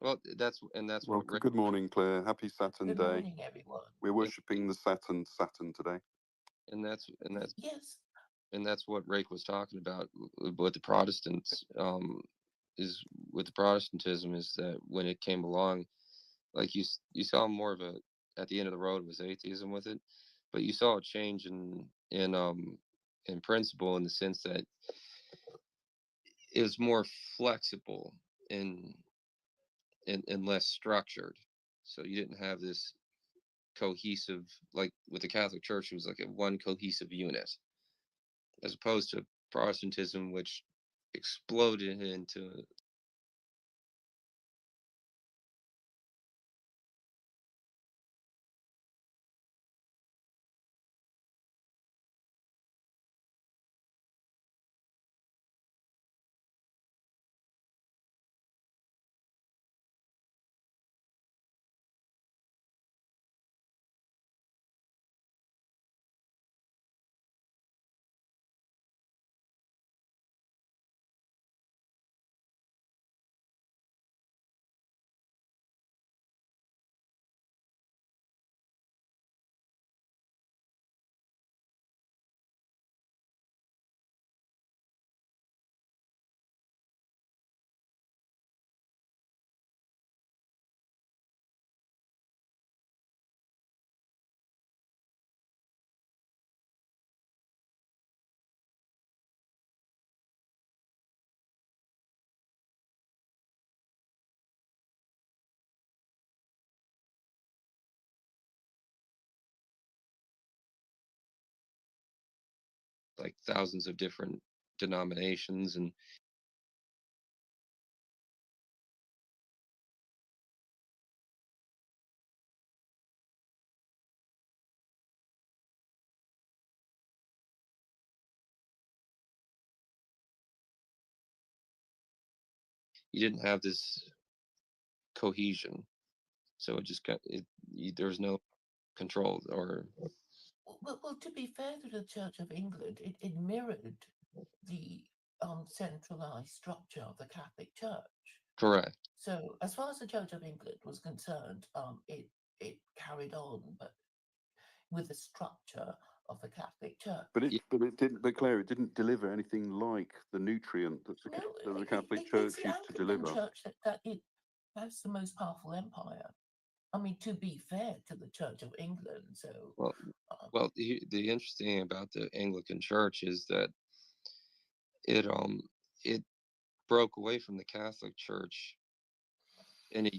Well, that's Well, what Rick. good morning, Claire. Happy Saturn Good Day. morning, everyone. We're worshipping the Saturn today. And that's Yes. and that's what Rake was talking about with the Protestants. Is with the Protestantism is that when it came along, like you saw more of a at the end of the road was atheism with it, but you saw a change in principle in the sense that it was more flexible and and less structured. So you didn't have this cohesive, like with the Catholic Church, it was like a one cohesive unit, as opposed to Protestantism, which exploded into like thousands of different denominations, and you didn't have this cohesion. So it just got there was no control or Well, to be fair to the Church of England, it mirrored the centralized structure of the Catholic Church. correct. So, as far as the Church of England was concerned, it carried on, but with the structure of the Catholic But Church. Yeah, it didn't. But Claire, it didn't deliver anything like the nutrient that No, the Catholic it's Church the used to Anglican deliver. Church that it has the most powerful empire. I mean, to be fair to the Church of England, so well, um, the interesting thing about the Anglican Church is that it it broke away from the Catholic Church in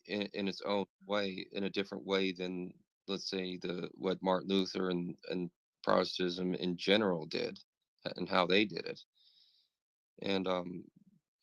its own way, in a different way than, let's say, the what Martin Luther and Protestantism in general did, and how they did it. And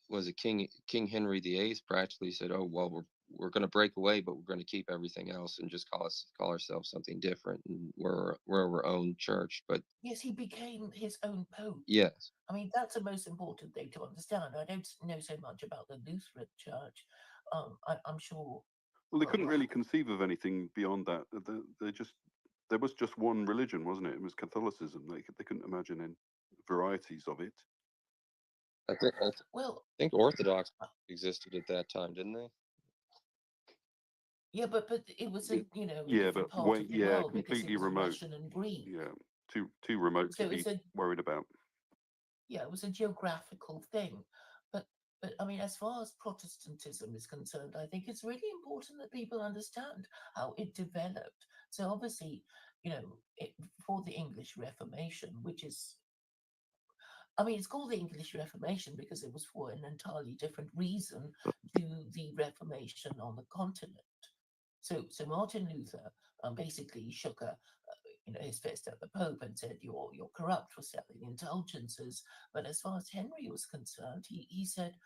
was it King Henry VIII practically said, "Oh well, we're going to break away, but we're going to keep everything else and just call ourselves something different, and we're our own church." But yes, he became his own pope. yes, I mean, that's the most important thing to understand. I don't know so much about the Lutheran Church. I'm sure. Well, they couldn't Well, really conceive of anything beyond that. They just there was just one religion, wasn't it? It was Catholicism. They couldn't imagine in varieties of it. I well, think Orthodox uh, existed at that time, didn't they? yeah, but it was Y- a Yeah, different but part of the yeah, world because it completely was remote. Russian and Greek. Yeah, too remote to So be it's a worried about. yeah, it was a geographical thing. But I mean, as far as Protestantism is concerned, I think it's really important that people understand how it developed. So obviously, for the English Reformation, which is I mean, it's called the English Reformation because it was for an entirely different reason to the Reformation on the continent. So Martin Luther basically shook his fist at the Pope and said, "You're corrupt for selling indulgences." But as far as Henry was concerned, he said,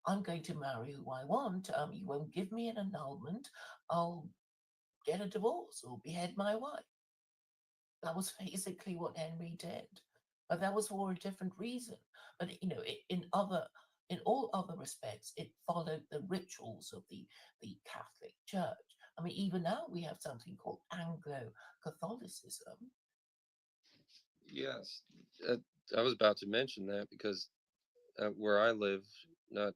"I'm going to marry who I want. You won't give me an annulment. I'll get a divorce or behead my wife." That was basically what Henry did, but that was for a different reason. But in all other respects, it followed the rituals of the Catholic Church. I mean, even now we have something called Anglo Catholicism. Yes, uh, I was about to mention that because where I live, not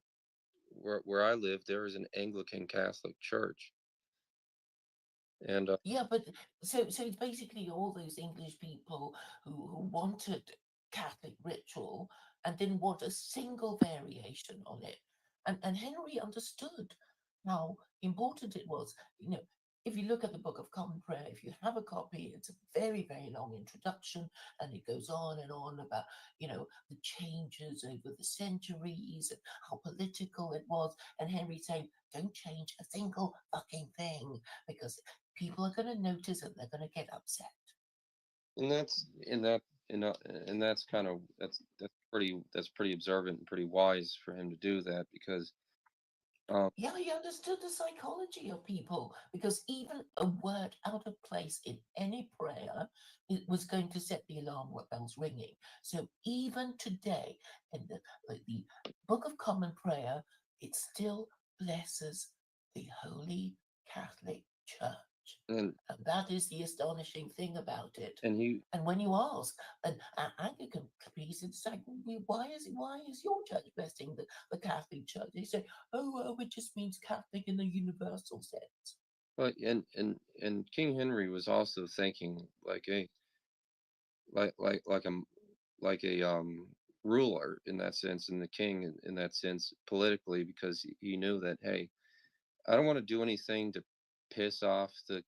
where I live, there is an Anglican Catholic church, and Yeah, but so it's basically all those English people who wanted Catholic ritual and didn't want a single variation on it. And Henry understood how important it was. If you look at the Book of Common Prayer, if you have a copy, it's a very, very long introduction, and it goes on and on about, the changes over the centuries and how political it was. And Henry saying, don't change a single fucking thing because people are going to notice and they're going to get upset. and that's in that and and that's kind of that's pretty observant and pretty wise for him to do that because um Yeah, he understood the psychology of people because even a word out of place in any prayer it was going to set the alarm bells ringing. So even today, in the Book of Common Prayer, it still blesses the Holy Catholic Church. and And that is the astonishing thing about it. and he And when you ask an Anglican priest, it's like, why is your church blessing the Catholic Church? They say, oh, well, it just means Catholic in the universal sense. but and King Henry was also thinking like a like a ruler in that sense, and the king in that sense politically, because he knew that, hey, I don't want to do anything to piss off the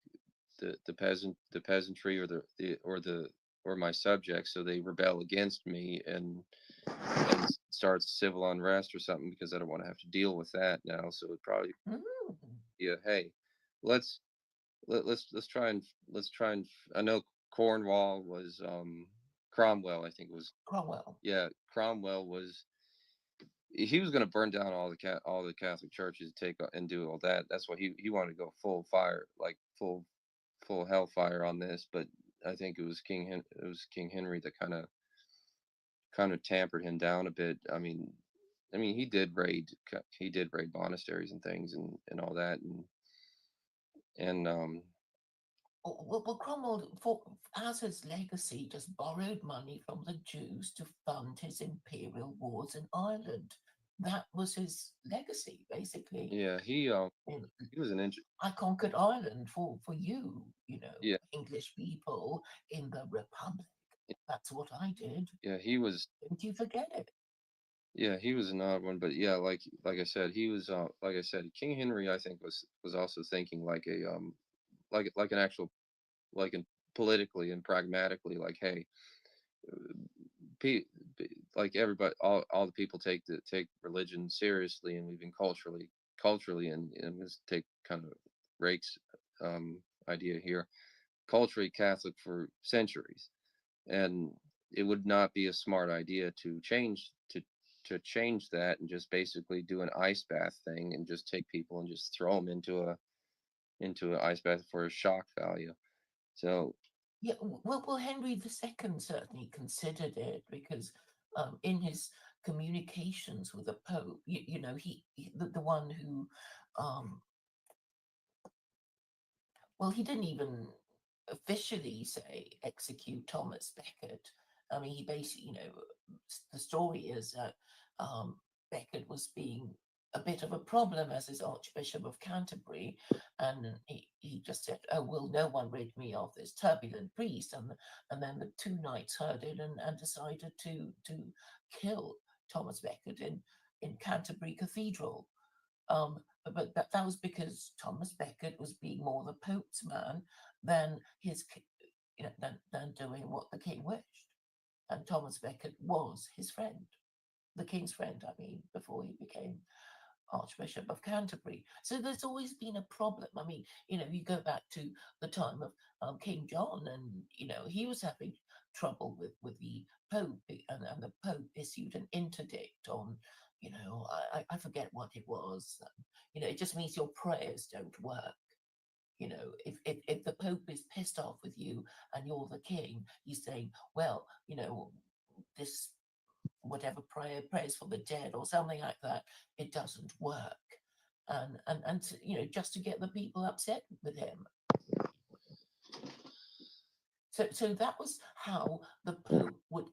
peasantry or my subjects, so they rebel against me and starts civil unrest or something, because I don't want to have to deal with that now. So it probably, Mm, yeah, hey, let's let's try and I know Cornwall was Cromwell, I think it was. Cromwell. Yeah, Cromwell was, he was going to burn down all the Catholic churches, take and do all that. That's why he wanted to go full fire, like full hellfire on this. But I think it was King Henry that kind of tampered him down a bit. I mean he did raid monasteries and things and all that, and Well, Cromwell, as his legacy, just borrowed money from the Jews to fund his imperial wars in Ireland. That was his legacy, basically. yeah, You he was an I conquered Ireland for you, yeah, English people in the Republic. That's what I did. yeah, he was, Don't you forget it. yeah, he was an odd one. But yeah, like I said, he was like I said, King Henry, I think, was also thinking like a like an actual, like in politically and pragmatically, like, hey, pe- like everybody, all the people take religion seriously, and we've been culturally and let's take kind of Rake's um idea here, culturally Catholic for centuries, and it would not be a smart idea to change that and just basically do an ice bath thing and just take people and just throw them into an ice bath for a shock value. So Yeah, well, Henry II certainly considered it because in his communications with the Pope, the one who um, well, he didn't even officially say execute Thomas Becket. I mean, he basically, the story is that Becket was being a bit of a problem as his Archbishop of Canterbury, and he just said, "Oh, will no one rid me of this turbulent priest?" And then the two knights heard it and decided to kill Thomas Becket in Canterbury Cathedral. But that was because Thomas Becket was being more the Pope's man than than doing what the king wished. And Thomas Becket was his friend, the king's friend, I mean, before he became Archbishop of Canterbury. So there's always been a problem. I mean, you go back to the time of King John, and he was having trouble with the Pope, and the Pope issued an interdict on, I forget what it was. It just means your prayers don't work. If the Pope is pissed off with you and you're the king, he's saying, well, this whatever prayers for the dead or something like that, it doesn't work. And just to get the people upset with him. So that was how the Pope would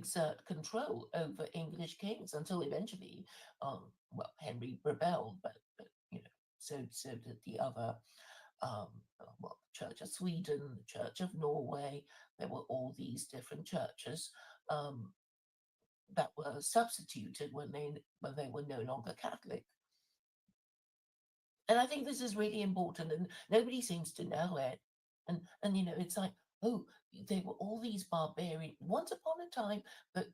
exert control over English kings until eventually, Henry rebelled, but so did the other, the Church of Sweden, the Church of Norway. There were all these different churches that were substituted when they were no longer Catholic. And I think this is really important, and nobody seems to know it. And it's like, oh, they were all these barbarian. Once upon a time, but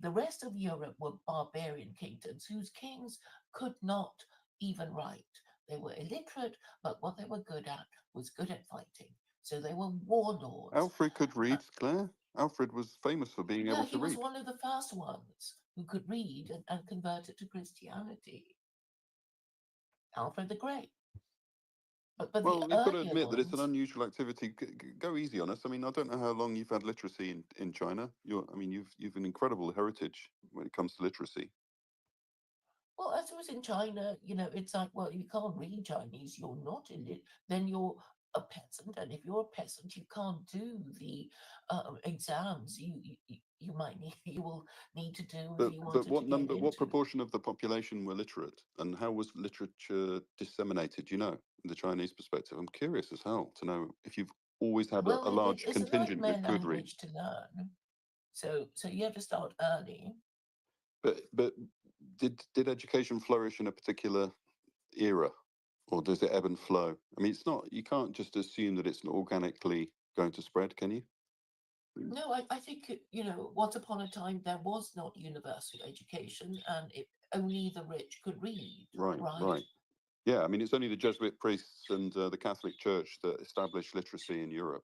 the rest of Europe were barbarian kingdoms whose kings could not even write. They were illiterate, but what they were good at was good at fighting. So they were warlords. Alfred could read, Claire. Alfred was famous for being able to he was read. one of the first ones who could read and converted to Christianity. Alfred the Great. But Well, the you've got to earlier admit that it's an ones, unusual activity. Go easy on us. I mean, I don't know how long you've had literacy in China. You've an incredible heritage when it comes to literacy. well, as it was in China, it's like, well, you can't read Chinese, you're not illiterate, then you're a peasant, and if you're a peasant, you can't do the exams you might need, you will need to do if you wanted what to get number, what into. proportion of the population were literate, and how was literature disseminated? You know, in the Chinese perspective, I'm curious as hell to know if you've always had Well, a large it's a contingent nightmare with good read. language to learn, so you have to start early. But did education flourish in a particular era, or does it ebb and flow? I mean, it's not. You can't just assume that it's not organically going to spread, can you? No, I think, once upon a time there was not universal education, and only the rich could read. Right. Yeah, I mean, it's only the Jesuit priests and the Catholic Church that established literacy in Europe.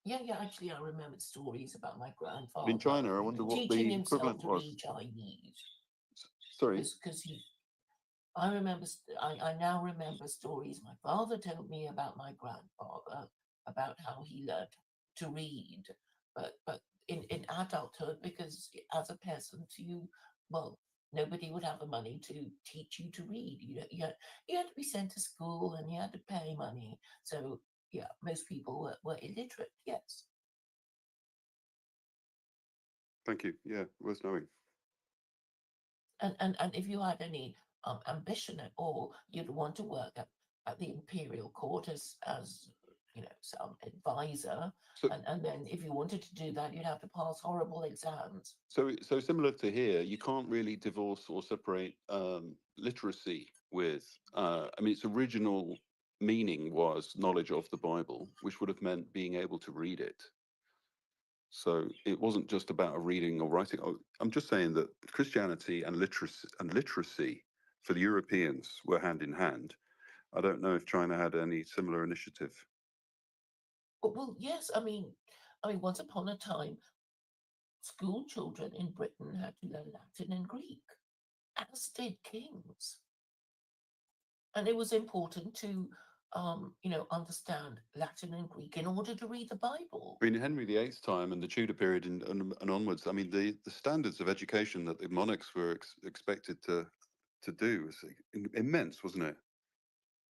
Yeah, actually, I remembered stories about my But grandfather in China, I wonder what teaching the himself equivalent to was. read Chinese. Sorry. Because I remember, I now remember stories my father told me about my grandfather, about how he learned to read. But in adulthood, because as a peasant, nobody would have the money to teach you to read. You had to be sent to school and you had to pay money. So, yeah, most people were illiterate, yes. Thank you. Yeah, worth knowing. And if you had any ambition at all, you'd want to work at the imperial court as some advisor. So, and then if you wanted to do that, you'd have to pass horrible exams. so similar to here, you can't really divorce or separate literacy with. I mean, its original meaning was knowledge of the Bible, which would have meant being able to read it. So it wasn't just about a reading or writing. I'm just saying that Christianity and literacy for the Europeans were hand in hand. I don't know if China had any similar initiative. Well, yes, I mean, once upon a time, school children in Britain had to learn Latin and Greek, as did kings. And it was important to understand Latin and Greek in order to read the Bible. I mean, in Henry VIII's time and the Tudor period and onwards, I mean, the standards of education that the monarchs were expected to do was immense, wasn't it?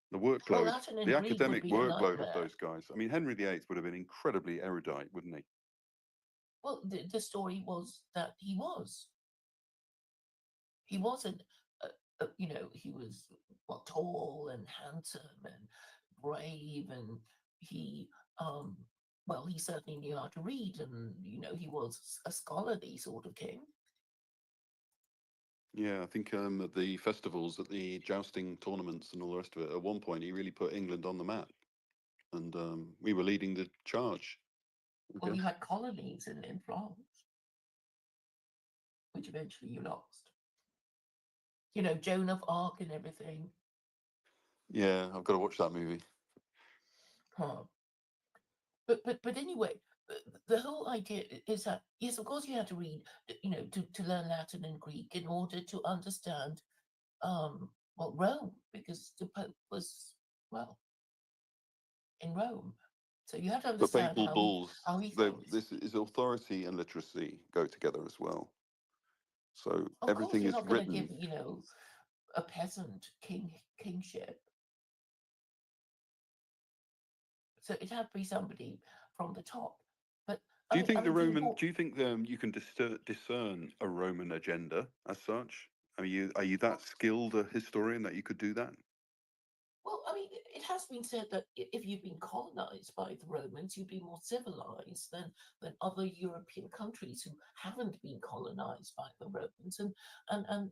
The Well, workload, Latin and the Greek would academic be a workload of nightmare. those guys. I mean, Henry VIII would have been incredibly erudite, wouldn't he? Well, the story was that he was. He wasn't, he was tall and handsome and brave, and he, he certainly knew how to read, and he was a scholarly sort of king. Yeah, I think at the festivals, at the jousting tournaments, and all the rest of it. At one point, he really put England on the map, and we were leading the charge. Well, you had colonies in France, which eventually you lost. Joan of Arc and everything. Yeah, I've got to watch that movie. Huh. But anyway, the whole idea is that, yes, of course you had to read, to learn Latin and Greek in order to understand, Rome, because the Pope was, in Rome. So you have to The understand papal bulls, how he thinks. this is authority and literacy go together as well. So Of course, everything you're is not going to written. give, a peasant kingship. So it had to be somebody from the top. But Do you think the the Roman? Do you think you can discern a Roman agenda as such? Are you that skilled a historian that you could do that? Well, I mean, it has been said that if you've been colonized by the Romans, you'd be more civilized than other European countries who haven't been colonized by the Romans, and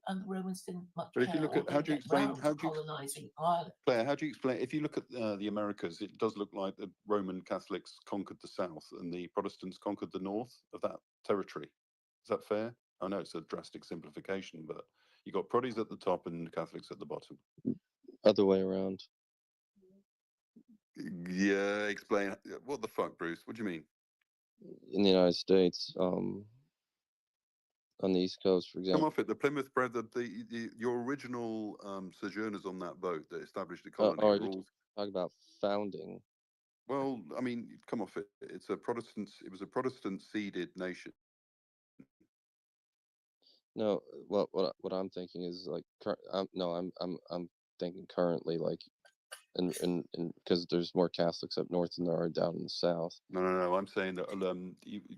the Romans didn't much But if you care look or at how didn't do you get explain round to colonizing Ireland. Claire, how do you explain if you look at the Americas? It does look like the Roman Catholics conquered the south and the Protestants conquered the north of that territory. Is that fair? I know it's a drastic simplification, but you got Proddies at the top and Catholics at the bottom. Other way around. Yeah, explain. What the fuck, Bruce? What do you mean? In the United States, on the East Coast, for Come example. off it. The Plymouth Brethren, your original sojourners on that boat that established the Oh, colony are are you all. talking about founding? Well, I mean, come off it. It's a Protestant. It was a Protestant seeded nation. No, what I'm thinking is like, I'm thinking currently, like, and because there's more Catholics up north than there are down in the south. No. I'm saying that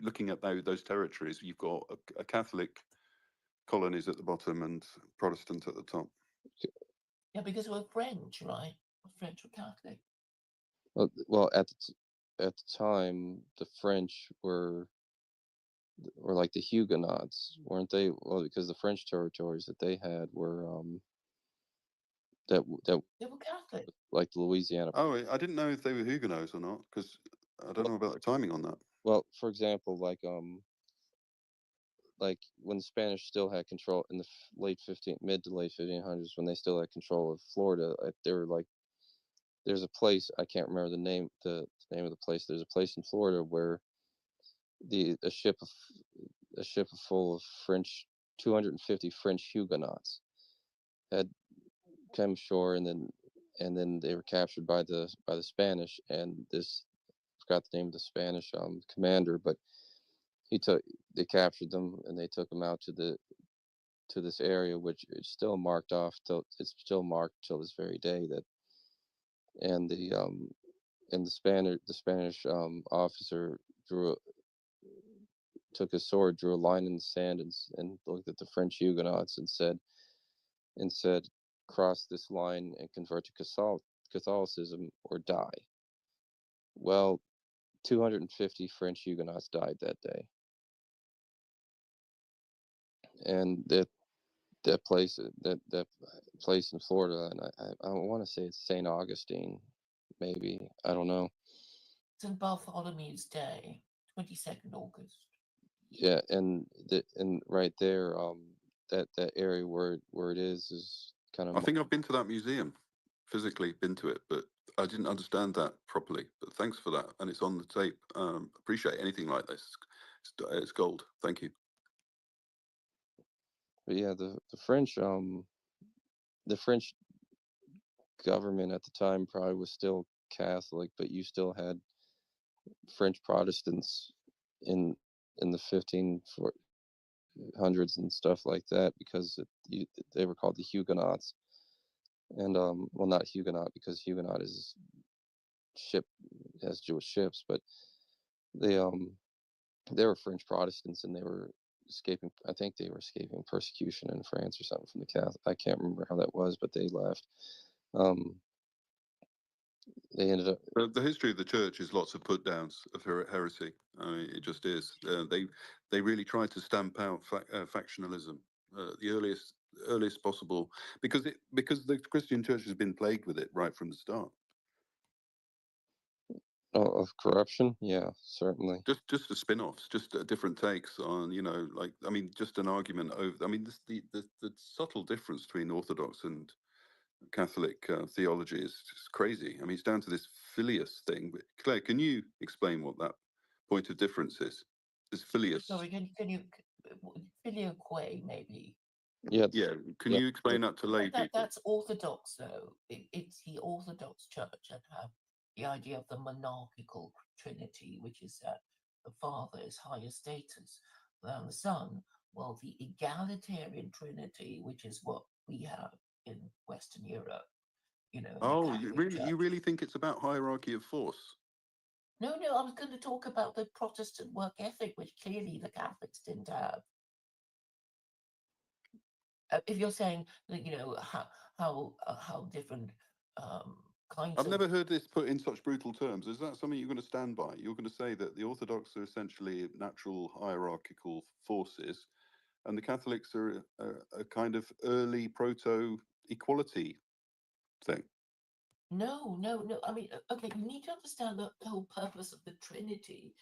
looking at those territories, you've got a Catholic colonies at the bottom and Protestant at the top. Yeah, because we're French, right? We're French or Catholic. Well, at the time, the French were like the Huguenots, weren't they? Well, because the French territories that they had were that They were Catholic. like the Louisiana. Oh, I didn't know if they were Huguenots or not because I don't know about the timing on that. Well, for example, like when the Spanish still had control in the mid to late 1500s, when they still had control of Florida, they were like, there's a place, I can't remember the name of the place. There's a place in Florida where a ship full of 250 French Huguenots had come ashore, and then they were captured by the Spanish, and this, I forgot the name of the Spanish commander, but they captured them and they took them out to this area, which is still marked off till it's still marked till this very day, that and the Spanish officer took his sword, drew a line in the sand, and looked at the French Huguenots and said, cross this line and convert to Catholicism or die. Well, 250 French Huguenots died that day, and that place in Florida, and I want to say it's St. Augustine, maybe, I don't know. St. Bartholomew's Day, 22nd August. Yeah, and right there, that area where it is kind of. I think I've been to that museum, physically been to it, but I didn't understand that properly. But thanks for that, and it's on the tape. Appreciate anything like this. It's gold. Thank you. But yeah, the French government at the time probably was still Catholic, but you still had French Protestants in the 1500s and stuff like that, because they were called the Huguenots, and well, not Huguenot, because Huguenot is ship has Jewish ships, but they were French Protestants, and they were escaping. I think they were escaping persecution in France or something from the Catholic. I can't remember how that was, but they left. They ended up. The history of the church is lots of put downs of heresy. I mean, it just is. They really tried to stamp out factionalism, the earliest possible, because the Christian church has been plagued with it right from the start. Of corruption, yeah, certainly. Just the spin-offs, just different takes on, like, I mean, just an argument over. I mean, the subtle difference between Orthodox and Catholic theology is just crazy. I mean, it's down to this filius thing. But Claire, can you explain what that point of difference is? This filius. Sorry, can you filioque maybe? Yeah. Can you explain that to lay people? That's Orthodox, though. It's the Orthodox Church that have the idea of the monarchical Trinity, which is that the Father is higher status than the Son, while the egalitarian Trinity, which is what we have in Western Europe, Oh, you really think it's about hierarchy of force? No, no, I was going to talk about the Protestant work ethic, which clearly the Catholics didn't have. If you're saying that, how different um, kinds I've of never heard this put in such brutal terms. Is that something you're going to stand by? You're going to say that the Orthodox are essentially natural hierarchical forces, and the Catholics are a kind of early proto equality thing. no, no, no. I mean, okay, you need to understand the whole purpose of the Trinity,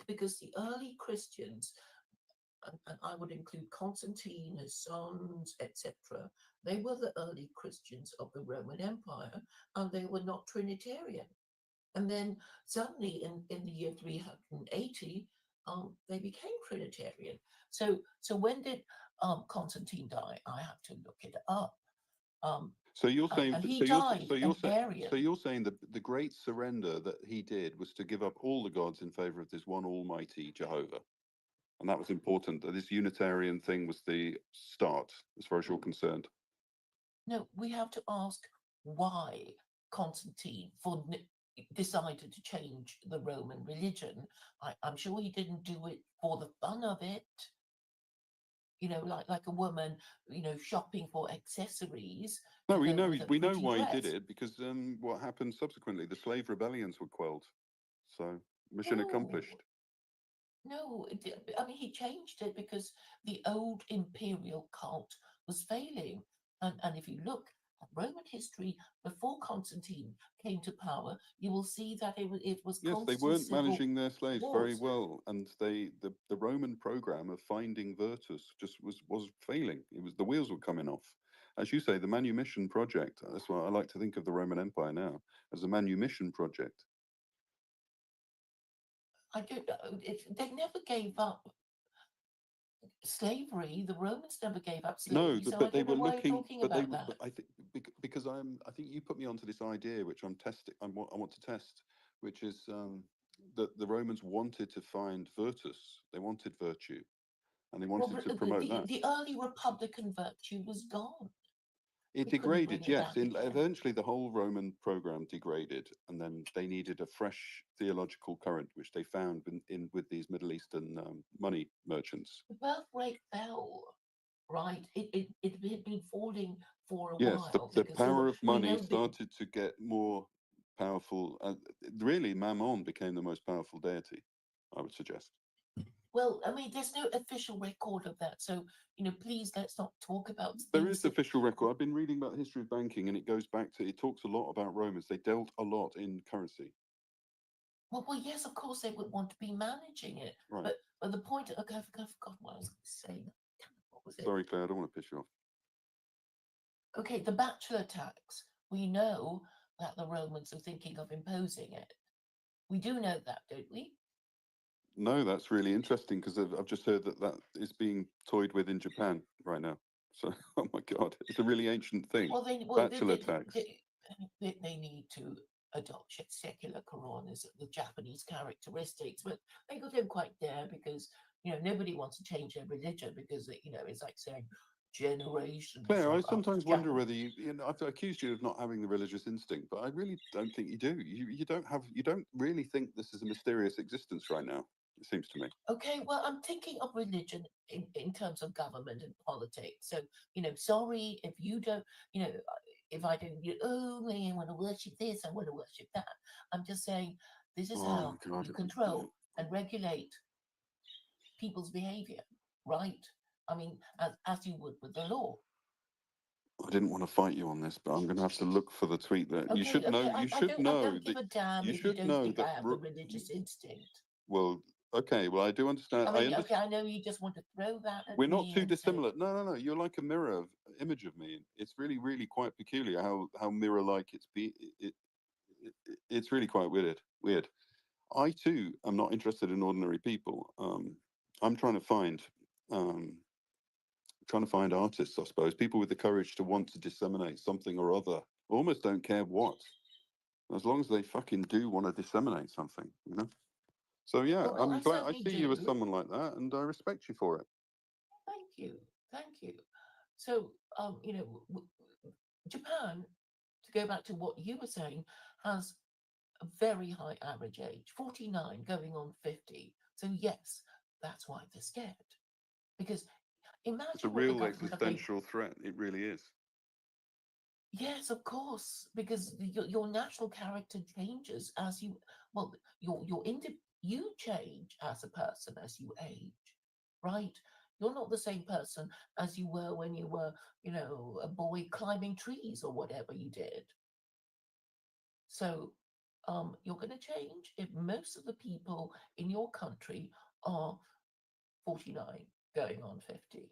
because the early Christians, and I would include Constantine, his sons, etc., they were the early Christians of the Roman Empire, and they were not Trinitarian. And then suddenly in the year 380, they became Trinitarian. So when did Constantine die? I have to look it up. Um, So you're saying, and he died an so Arian. you're saying that the great surrender that he did was to give up all the gods in favor of this one Almighty Jehovah, and that was important. That this Unitarian thing was the start, as far as you're concerned. No, we have to ask why Constantine decided to change the Roman religion. I'm sure he didn't do it for the fun of it. Like a woman, shopping for accessories No, to go with a we know pretty why he did dress. it because what happened subsequently, the slave rebellions were quelled. So mission No, accomplished. no. I mean, he changed it because the old imperial cult was failing. And if you look at Roman history before Constantine came to power, you will see that it was Yes, they constant weren't civil managing their slaves very wars. well, and the Roman program of finding Virtus just was failing. It was the wheels were coming off. As you say, the manumission project. That's why I like to think of the Roman Empire now as a manumission project. I don't know. They never gave up slavery. The Romans never gave up No, slavery. So I but they don't know were why you're looking, talking but they about were. that. But I think because I think you put me onto this idea, which I'm testing. I want to test, which is that the Romans wanted to find virtus. They wanted virtue, and they Well, wanted but to promote that. the early republican virtue was gone. It We couldn't bring degraded, it yes. back again. Eventually, the whole Roman program degraded, and then they needed a fresh theological current, which they found with these Middle Eastern money merchants. The birth rate fell, right? It had been falling for a Yes, while the because power of we money know the started to get more powerful. Really, Mammon became the most powerful deity, I would suggest. well, I mean, there's no official record of that. So, please let's not talk about There things is that. official record. I've been reading about the history of banking, and it goes back to, it talks a lot about Romans. They dealt a lot in currency. Well, yes, of course they would want to be managing it, Right. but the point. Okay, I forgot what I was saying. What was it? Sorry, Claire, I don't want to piss you off. Okay, the bachelor tax. We know that the Romans are thinking of imposing it. We do know that, don't we? No, that's really interesting because I've just heard that that is being toyed with in Japan right now. So, oh my God, it's a really ancient thing. Well, Bachelor tax. they need to adopt secular coronas, the Japanese characteristics, but they don't quite dare because nobody wants to change their religion because it's like saying generations Claire, I of sometimes wonder Japan. whether I've accused you of not having the religious instinct, but I really don't think you do. You don't really think this is a mysterious existence right now, it seems to me. Okay, well, I'm thinking of religion in terms of government and politics. So, sorry if you don't, if I don't, oh, I want to worship this, I want to worship that. I'm just saying this is Oh how my God. you control and regulate people's behavior, right? I mean, as you would with the law. I didn't want to fight you on this, but I'm going to have to look for the tweet that you Okay, should know. okay, You I should don't, I know don't give that a damn you if you should don't know think that. I have the religious instinct. Well, okay. Well, I do understand. I I mean, okay, understand. I know you just want to throw that at We're not me too and say, dissimilar. No, no, no. You're like a image of me. It's really, really quite peculiar how mirror-like it's really quite weird. Weird. I too am not interested in ordinary people. I'm um, trying to find artists, I suppose, people with the courage to want to disseminate something or other. Almost don't care what, as long as they fucking do want to disseminate something, you know. So yeah, well, I'm I glad I certainly see you as do. someone like that, and I respect you for it. Thank you. Thank you. So, Japan, to go back to what you were saying, has a very high average age, 49 going on 50. So yes, that's why they're scared. Because It's a imagine what the real government are going. existential threat. It really is. Yes, of course, because your natural character changes as you, well, you change as a person as you age, right? You're not the same person as you were when you were, a boy climbing trees or whatever you did. So, you're going to change if most of the people in your country are 49 going on 50.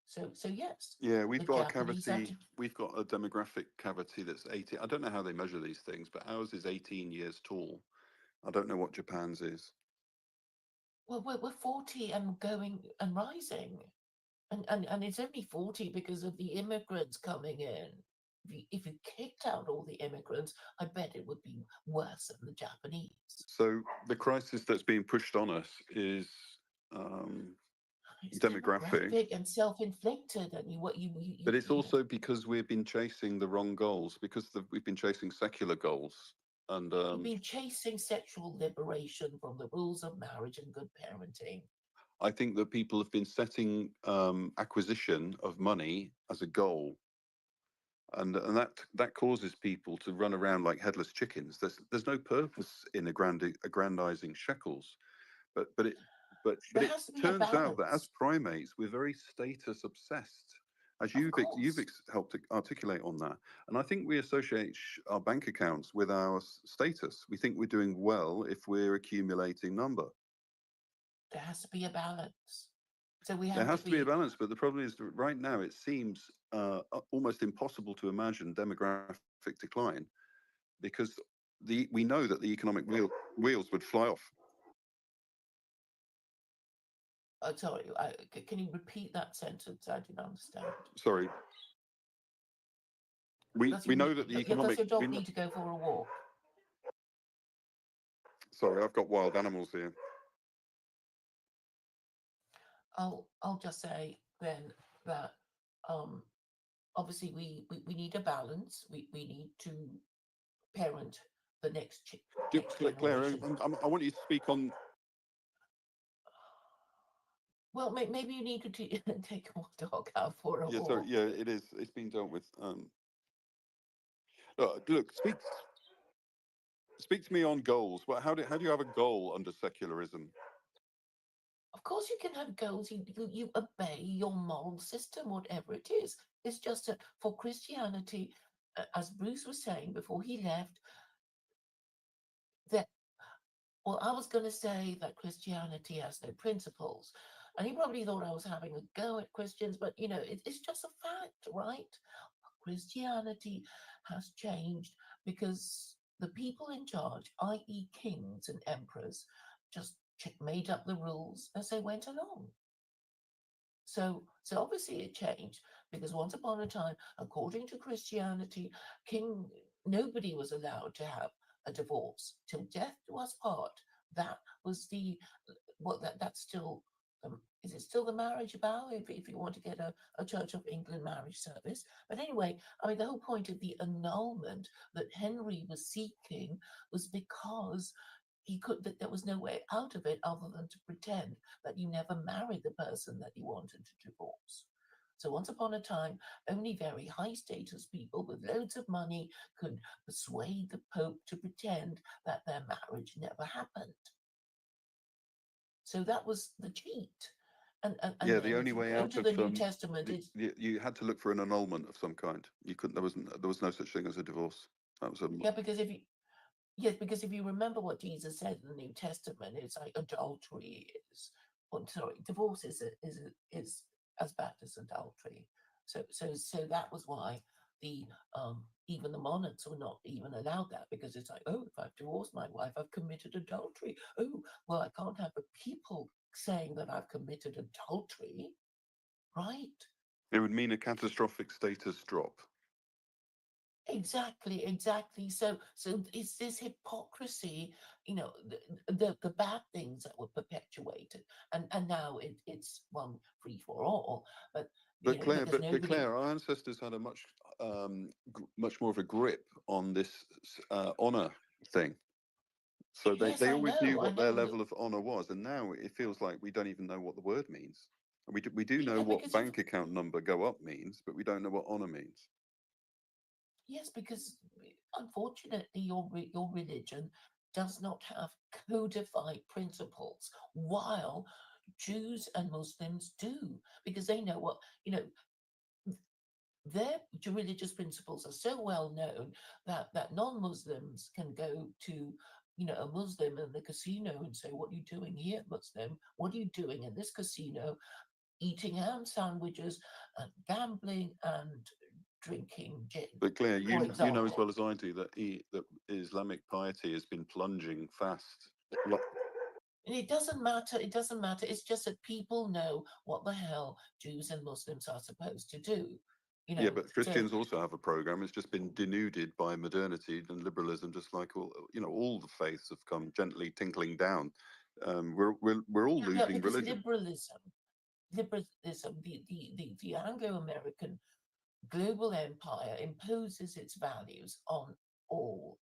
So yes, Yeah, we've the got a Japanese have cavity. to. We've got a demographic cavity that's 18. I don't know how they measure these things, but ours is 18 years tall. I don't know what Japan's is. Well, we're 40 and going and rising. And it's only 40 because of the immigrants coming in. If you kicked out all the immigrants, I bet it would be worse than the Japanese. So the crisis that's being pushed on us is um, It's demographic, demographic and self-inflicted, and but it's also because we've been chasing the wrong goals because we've been chasing secular goals. And you've been chasing sexual liberation from the rules of marriage and good parenting. I think that people have been setting acquisition of money as a goal, and that causes people to run around like headless chickens. There's no purpose in aggrandizing shekels, but it but There it has to be a turns out that as balance. primates we're very status obsessed, as Of you've course, helped to articulate on that. And I think we associate our bank accounts with our status. We think we're doing well if we're accumulating number. there has to be a balance. So we There have to has to be a be. balance, but the problem is that right now it seems almost impossible to imagine demographic decline because we know that the economic wheels would fly off. Sorry, can you repeat that sentence? I didn't understand. Sorry, we Does we you know need? that the Does economic your dog need to go for a walk? sorry, I've got wild animals here. I'll just say then that um, obviously we need a balance. We need to parent the next Claire, generation. I want you to speak on. Well, maybe you need to take your dog out for a Yeah, sorry, walk. yeah, it is. It's been dealt with. Look, speak to me on goals. Well, how do you have a goal under secularism? Of course, you can have goals. You obey your moral system, whatever it is. It's just that for Christianity, as Bruce was saying before he left, that, well, I was going to say that Christianity has no principles. And he probably thought I was having a go at Christians, but it's just a fact, right? Christianity has changed because the people in charge, i.e., kings and emperors, just made up the rules as they went along. So obviously it changed because once upon a time, according to Christianity, king nobody was allowed to have a divorce till death do us part. That was the that's still is it still the marriage vow if you want to get a Church of England marriage service? But anyway, I mean the whole point of the annulment that Henry was seeking was because he could that there was no way out of it other than to pretend that you never married the person that you wanted to divorce. So once upon a time, only very high status people with loads of money could persuade the Pope to pretend that their marriage never happened. So that was the cheat. Yeah, And the only if you way go out to of the New Testament, it's you had to look for an annulment of some kind. You couldn't. There was no such thing as a divorce. That was a yeah, because if you remember what Jesus said in the New Testament, it's like adultery is, well, sorry, divorce is as bad as adultery. So that was why the even the monarchs were not even allowed that because it's like, oh, if I've divorced my wife, I've committed adultery. Oh, well, I can't have the people saying that I've committed adultery, right? It would mean a catastrophic status drop. Exactly. So it's this hypocrisy, the bad things that were perpetuated, and now it's one free for all. But because But nobody. Claire, our ancestors had a much more of a grip on this honor thing. So Yes, they I always know, knew I what their know. level of honor was, and now it feels like we don't even know what the word means. We do know Yeah, what because if bank account number go up means, but we don't know what honor means. yes, because unfortunately, your religion does not have codified principles, while Jews and Muslims do, because they know what their religious principles are so well known that non-Muslims can go to a Muslim in the casino and say, "What are you doing here, Muslim? What are you doing in this casino, eating ham sandwiches and gambling and drinking gin?" But Claire, For you know as example. well as I do that that Islamic piety has been plunging fast. And it doesn't matter. It doesn't matter. It's just that people know what the hell Jews and Muslims are supposed to do. Yeah, but So Christians also have a program. It's just been denuded by modernity and liberalism, just like all the faiths have come gently tinkling down. We're all yeah, losing because religion. liberalism, the Anglo-American global empire imposes its values on all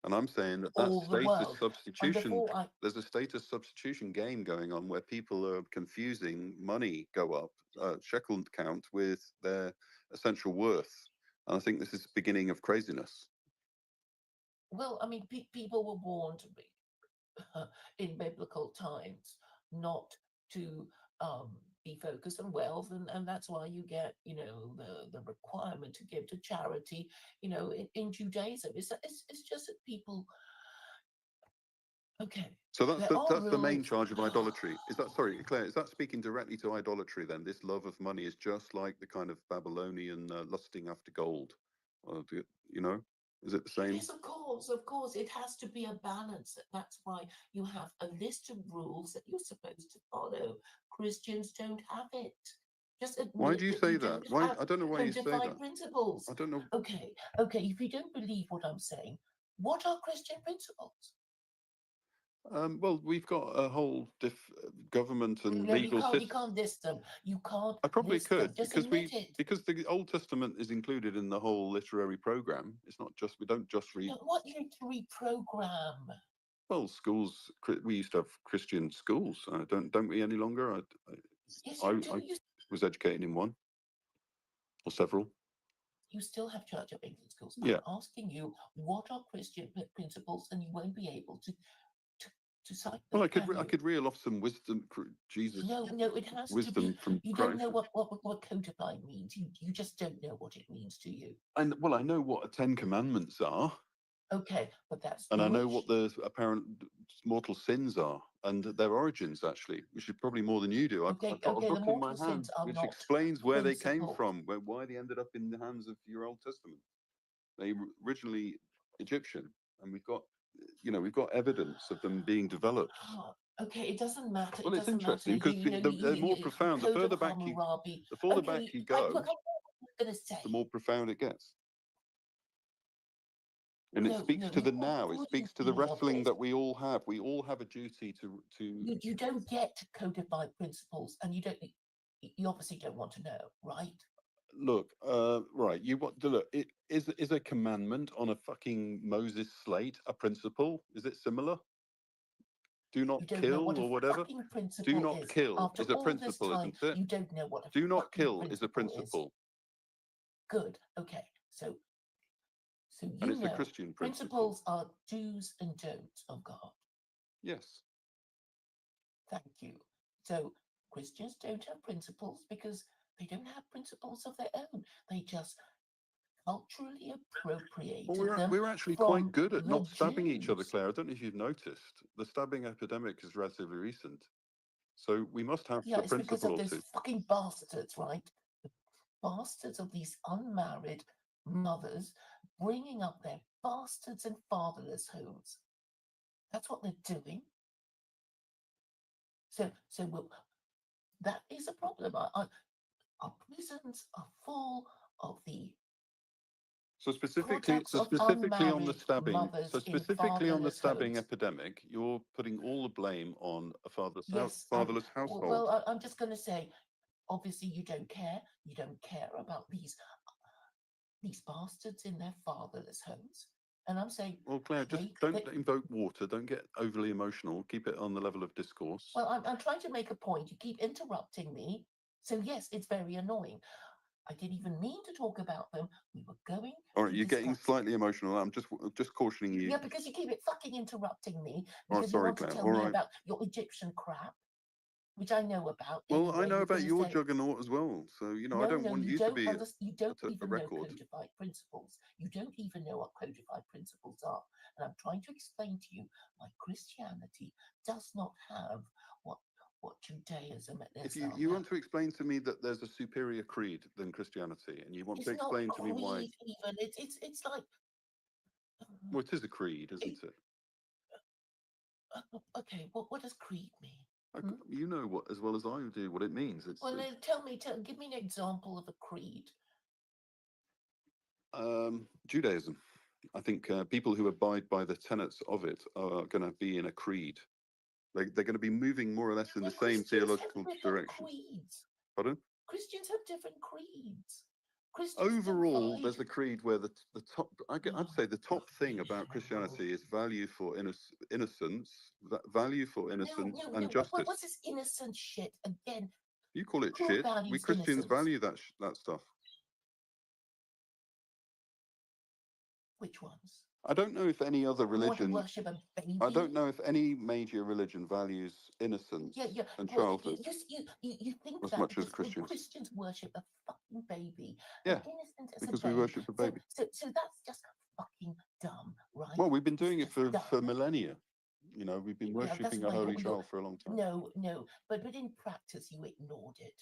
And I'm saying that all the status world. And substitution, there's a status substitution game going on where people are confusing money go up, shekel count with their essential worth. And I think this is the beginning of craziness. well, I mean, people were warned in biblical times not to um, be focused on wealth, and that's why you get the requirement to give to charity. In Judaism, it's just that people. Okay, So there are that's the main rules. charge of idolatry. Is that, sorry, Claire, is that speaking directly to idolatry then? This love of money is just like the kind of Babylonian lusting after gold. You know, is it the same? Yes, of course, it has to be a balance. That's why you have a list of rules that you're supposed to follow. Christians don't have it. Just Why do admit you that you say that? don't Why? have I don't know why you say that. codified principles. I don't know. Okay, if you don't believe what I'm saying, what are Christian principles? Well, we've got a whole government and No, legal you system. can't list them. You can't I probably list them. could Just admit it. because the Old Testament is included in the whole literary program. It's not just we don't just read. No, what you to reprogram? Well, schools. We used to have Christian schools. Don't we any longer? Yes, you do. I was educated in one or several. You still have Church of England schools. I'm Yeah. asking you, what are Christian principles, and you won't be able to cite Well, them, I can you? could reel off some wisdom, Jesus, No, it has to wisdom be. from You don't Christ. know what codified means. You just don't know what it means to you. And well, I know what 10 commandments are, Okay, but that's and I know Jewish. what the apparent mortal sins are and their origins, actually, which is probably more than you do. I've got a Okay, the book in my mortal hand sins are which not explains where they came principles. from, why they ended up in the hands of your Old Testament. They were originally Egyptian, and we've got evidence of them being developed. Ah, okay, it doesn't matter. Well, It it's doesn't matter. interesting because they're more You profound. code of Hammurabi. The further back Okay, you look, go, I'm going to the say. more profound it gets. And it speaks to You the are now. It putting speaks to the me off wrestling this. that we all have. We all have a duty to You don't get codified principles, and you obviously don't want to know, right? look. Right, you want to look. It is a commandment on a fucking Moses slate a principle? Is it similar? Do not You don't know kill what a or whatever. fucking Do principle not is. kill After is a all this principle, time, isn't it? you don't know what a Do not fucking kill is a principle is. principle, Good. Okay. So and you it's the know, Christian principle. principles are do's and don'ts of God. Yes. Thank you. So Christians don't have principles because they don't have principles of their own. They just culturally Well, appropriated them we're actually quite from good at the not stabbing each other, Jews. Claire. I don't know if you've noticed. The stabbing epidemic is relatively recent, so we must have Yeah, a it's because principle of or those two. fucking bastards, right? The bastards of these unmarried mothers bringing up their bastards and fatherless homes. That's what they're doing. That is a problem. Our prisons are full of the So products of specifically on the unmarried stabbing, mothers in fatherless homes. epidemic, you're putting all the blame on a Yes, fatherless household. I'm just going to say, obviously, you don't care. You don't care about these bastards in their fatherless homes. And I'm saying, Well, Claire, just don't invoke water. Don't get overly emotional. Keep it on the level of discourse. well, I'm trying to make a point. You keep interrupting me. So yes, it's very annoying. I didn't even mean to talk about them. We were going. All right, you're getting slightly emotional. I'm just cautioning you. Yeah, because you keep fucking interrupting me Oh, because you sorry, want to Claire. tell All me right. about your Egyptian crap, which I know about. Well, I anyway. know You're about gonna your say, juggernaut as well. So, you know, I no, don't no, want you you to don't be you don't a even know record. codified principles. You don't even know what codified principles are. And I'm trying to explain to you why Christianity does not have what Judaism and If Islam you have. want to explain to me that there's a superior creed than Christianity, and you want It's to not explain to me creed why. even. It's like Well, it is a creed, isn't it? okay. What does creed mean? You know what as well as I do what it means. Well, give me an example of a creed. Judaism. I think people who abide by the tenets of it are going to be in a creed. They're going to be moving more or less in the same theological direction. Creeds. Pardon? Christians have different creeds. Overall, there's a creed where the top, I'd say the top thing about Christianity is value for innocence, value for innocence and justice. What's this innocent shit again? You call it shit. We Christians value that stuff. Which ones? I don't know if any other religion. You want to worship a baby? I don't know if any major religion values innocence and childhood You think as that much as Christians. Christians worship a fucking baby. Yeah, because we worship a baby. So that's just fucking dumb, right? Well, we've been doing it for millennia. You know, we've been worshipping a holy child for a long time. No, but in practice, you ignored it.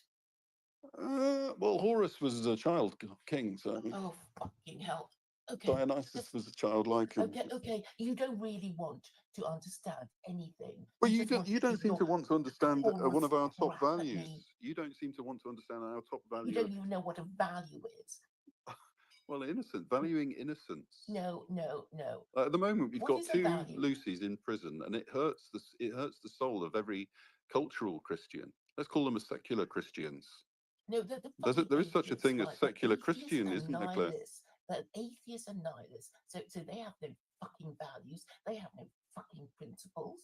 Well, Horus was a child king, so. Oh, fucking hell. Okay. Dionysus was a childlike. Okay. You don't really want to understand anything. Well, you don't seem to want to understand one of our top values. You don't seem to want to understand our top value. You don't even know what a value is. Well, valuing innocence. No. At the moment, we've got two Lucys in prison, and it hurts the soul of every cultural Christian. Let's call them as secular Christians. No, there is such a thing as secular Christian, isn't there, Claire? That atheists and nihilists. So they have no fucking values. They have no fucking principles.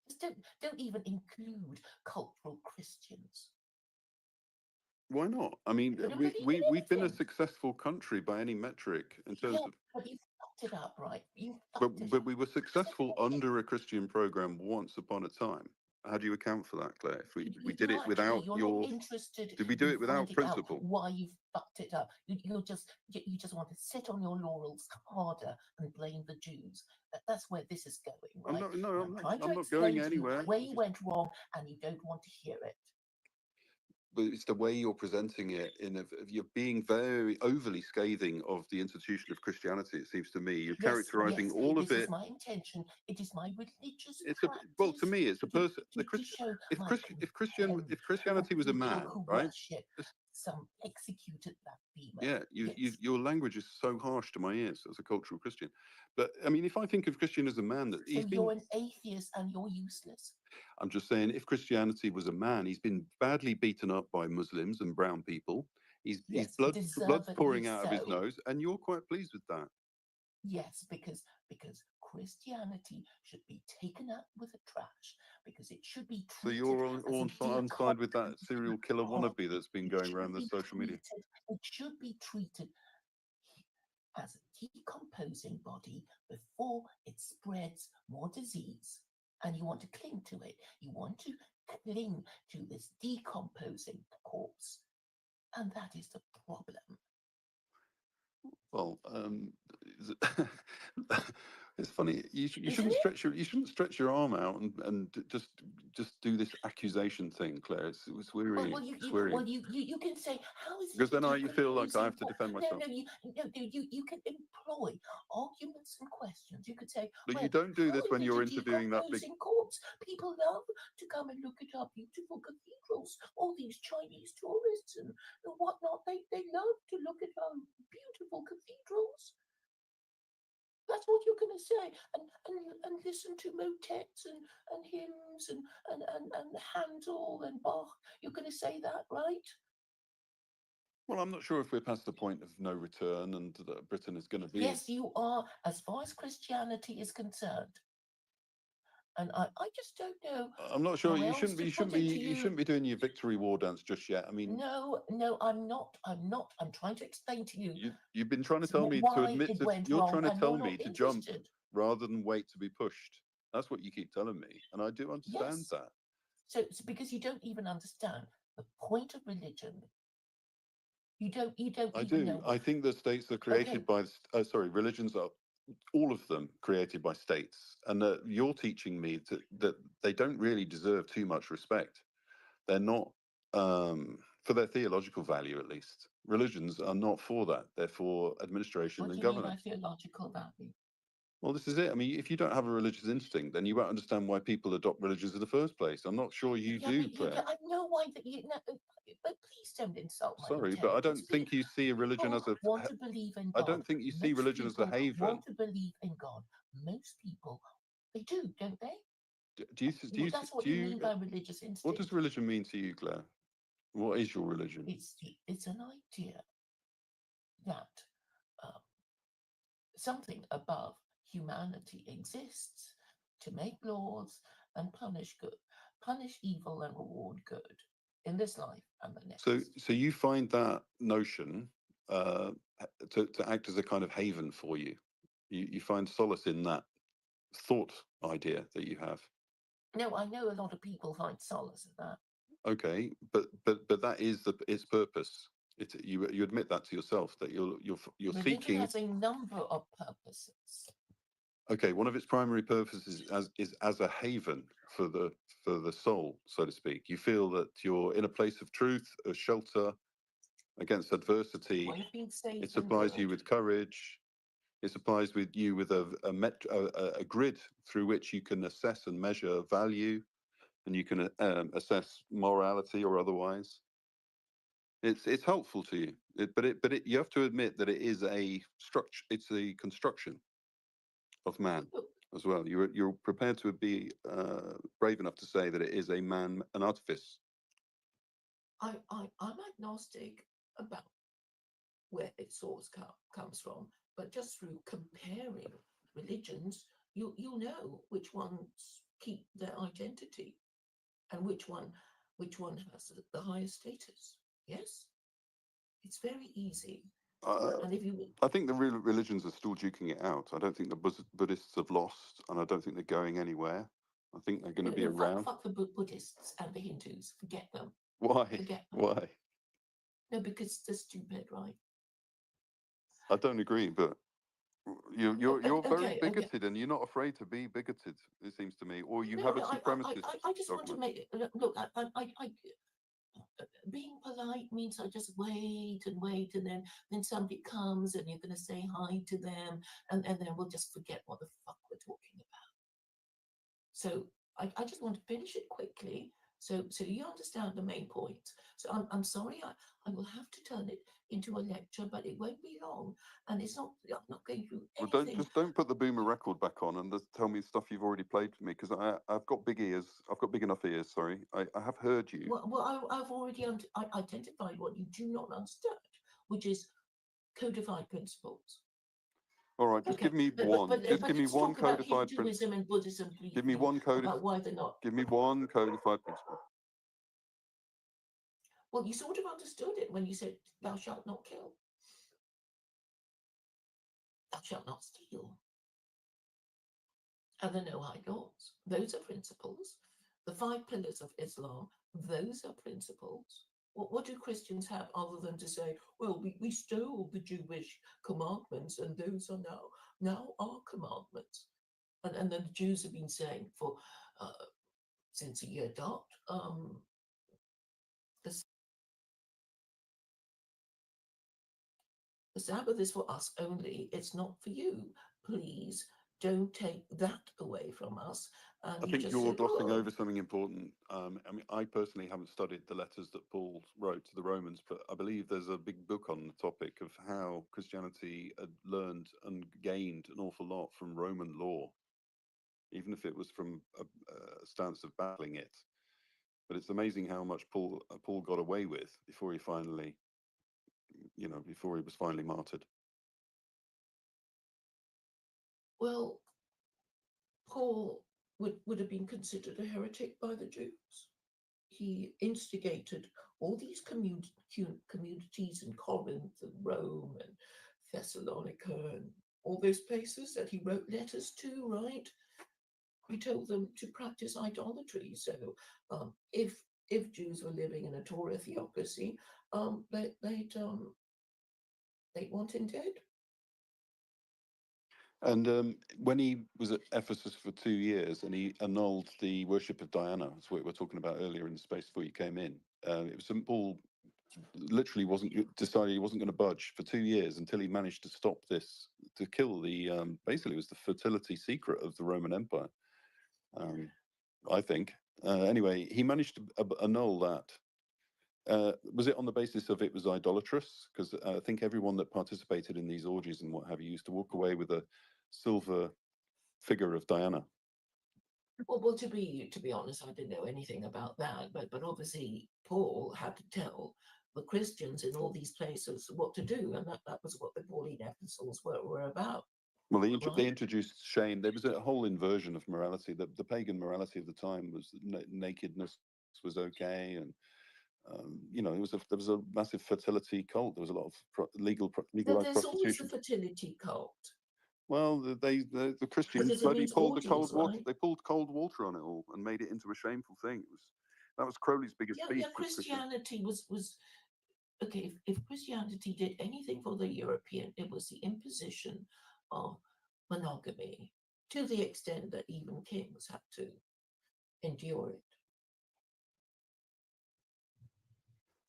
Just don't even include cultural Christians. Why not? I mean, we've been a successful country by any metric in terms of. But you fucked it up, right? But we were successful under a Christian program once upon a time. How do you account for that, Claire? If we did it without your, did we do it without principle? Why you fucked it up? You just want to sit on your laurels harder and blame the Jews. That's where this is going, right? I'm not going anywhere. Where you went wrong, and you don't want to hear it. But it's the way you're presenting it. You're being very overly scathing of the institution of Christianity. It seems to me you're characterizing all of it. This is my intention. It is my religious. Well, to me, it's a person. If Christianity was a man, right? Some executed that female. Yeah, your language is so harsh to my ears as a cultural Christian. But I mean, if I think of Christian as a man, you're an atheist and you're useless. I'm just saying, if Christianity was a man, he's been badly beaten up by Muslims and brown people. His blood's pouring out of his nose, and you're quite pleased with that. Yes, because Christianity should be taken out with the trash, because it should be treated. So you're on side with that serial killer wannabe that's been going around the social media. It should be treated as a decomposing body before it spreads more disease. And you want to cling to it. You want to cling to this decomposing corpse. And that is the problem. Well, it's funny. You shouldn't stretch your arm out and just do this accusation thing, Claire. It's wearying. You can say, how is it? Because then you feel like I have to defend myself. No, you can employ arguments and questions. You could say, but you don't do this when you're interviewing that big corpse. People love to come and look at our beautiful cathedrals. All these Chinese tourists and whatnot, they love to look at our beautiful cathedrals. That's what you're going to say, and listen to motets and hymns and Handel and Bach. You're going to say that, right? Well, I'm not sure if we're past the point of no return and that Britain is going to be. Yes, you are, as far as Christianity is concerned. And I just don't know I'm not sure. how else to put it to You you. shouldn't be doing your victory war dance just yet. I mean, No, no, I'm not. I'm not. I'm trying to explain to you you've been trying to tell me to why admit it to. went You're wrong, trying to and you're tell not me to jump interested. rather than wait to be pushed. That's what you keep telling me, and I do understand Yes. that. So because you don't even understand the point of religion. You don't I even do. know I what. think that states are Okay, created by. Sorry, religions are all of them created by states, and you're teaching me that they don't really deserve too much respect. They're not, for their theological value at least. Religions are not for that. They're for administration what do and you mean by governance. theological value? Well, this is it. I mean, if you don't have a religious instinct, then you won't understand why people adopt religions in the first place. I'm not sure you Yeah, do, but Claire. I know why that you. No, but please don't insult my Sorry, but I intelligence. don't think you see a religion People as a. want to believe in I God. don't think you see Most religion as a people haven. want to believe in God. Most people, they do, don't they? That's what Do you you? mean by religious What does instinct. religion mean to you, Claire? What is your religion? It's an idea that um, something above humanity exists to make laws and punish evil and reward good in this life and the next. So you find that notion uh, to act as a kind of haven for you. You find solace in that thought idea that you have. No, I know a lot of people find solace in that. Okay, but that is its purpose. You admit that to yourself that you're Religion seeking. has a number of purposes. Okay, one of its primary purposes is as a haven for the soul, so to speak. You feel that you're in a place of truth, a shelter against adversity. One being safe It and supplies you good. with courage. It supplies with you with a grid through which you can assess and measure value, and you can assess morality or otherwise. It's helpful to you, you have to admit that it is a structure. It's a construction of man as well. You're prepared to be brave enough to say that it is a man, an artifice. I'm agnostic about where its source comes from, but just through comparing religions, you'll know which ones keep their identity and which one has the highest status. Yes, it's very easy. Uh, And if you I think the real religions are still duking it out. I don't think the Buddhists have lost, and I don't think they're going anywhere. I think they're going to no, be no, around. fuck the Buddhists and the Hindus, forget them, Why? forget them. Why? No, because they're stupid, right? I don't agree, but you're very Okay, okay. bigoted, and you're not afraid to be bigoted. It seems to me, or you No, have a no, supremacist I just want to dogma. make look. Being polite means I just wait and wait, and then somebody comes and you're going to say hi to them, and then we'll just forget what the fuck we're talking about. So I just want to finish it quickly, so you understand the main point. So I'm sorry, I will have to turn it into a lecture, but it won't be long, and it's not. I'm not going through Well, anything. don't put the Boomer record back on and just tell me stuff you've already played for me because I've got big ears. I've got big enough ears. Sorry, I have heard you. Well, I've already identified what you do not understand, which is codified principles. All right, just Okay, give me but but one. but, Just but give me let's one talk about codified Hinduism principle. and Buddhism Give me briefly one code. about why they're not. Give me one codified principle. Well, you sort of understood it when you said, "Thou shalt not kill, thou shalt not steal," and the no hide laws. Those are principles. The five pillars of Islam. Those are principles. What do Christians have other than to say, "Well, we stole the Jewish commandments, and those are now our commandments." And then the Jews have been saying for since the year dot. The The Sabbath is for us only. It's not for you. Please don't take that away from us. I And you think just you're said, glossing oh, over something important. I mean, I personally haven't studied the letters that Paul wrote to the Romans, but I believe there's a big book on the topic of how Christianity had learned and gained an awful lot from Roman law, even if it was from a stance of battling it. But it's amazing how much Paul got away with before he finally before he was finally martyred. Well, Paul would have been considered a heretic by the Jews. He instigated all these communities in Corinth and Rome and Thessalonica and all those places that he wrote letters to, right? He told them to practice idolatry. So if Jews were living in a Torah theocracy, they'd want him dead. And when he was at Ephesus for 2 years and he annulled the worship of Diana, that's what we were talking about earlier in the space before you came in. It was Paul literally decided he wasn't going to budge for 2 years until he managed to stop this, to kill the basically it was the fertility secret of the Roman Empire. I think. Anyway, he managed to annul that. Was it on the basis of it was idolatrous? Because I think everyone that participated in these orgies and what have you used to walk away with a silver figure of Diana. Well, to be honest, I didn't know anything about that, but obviously Paul had to tell the Christians in all these places what to do, and that was what the Pauline epistles were about. Well, they introduced shame. There was a whole inversion of morality. The pagan morality of the time was nakedness was okay, and there was a massive fertility cult. There was a lot of legalized There's always prostitution. the fertility cult. Well, the Christians Because it means pulled orgies, the cold water. right? They pulled cold water on it all and made it into a shameful thing. That was Crowley's biggest beef. Yeah. Christianity was okay. If Christianity did anything for the European, it was the imposition of monogamy, to the extent that even kings had to endure it.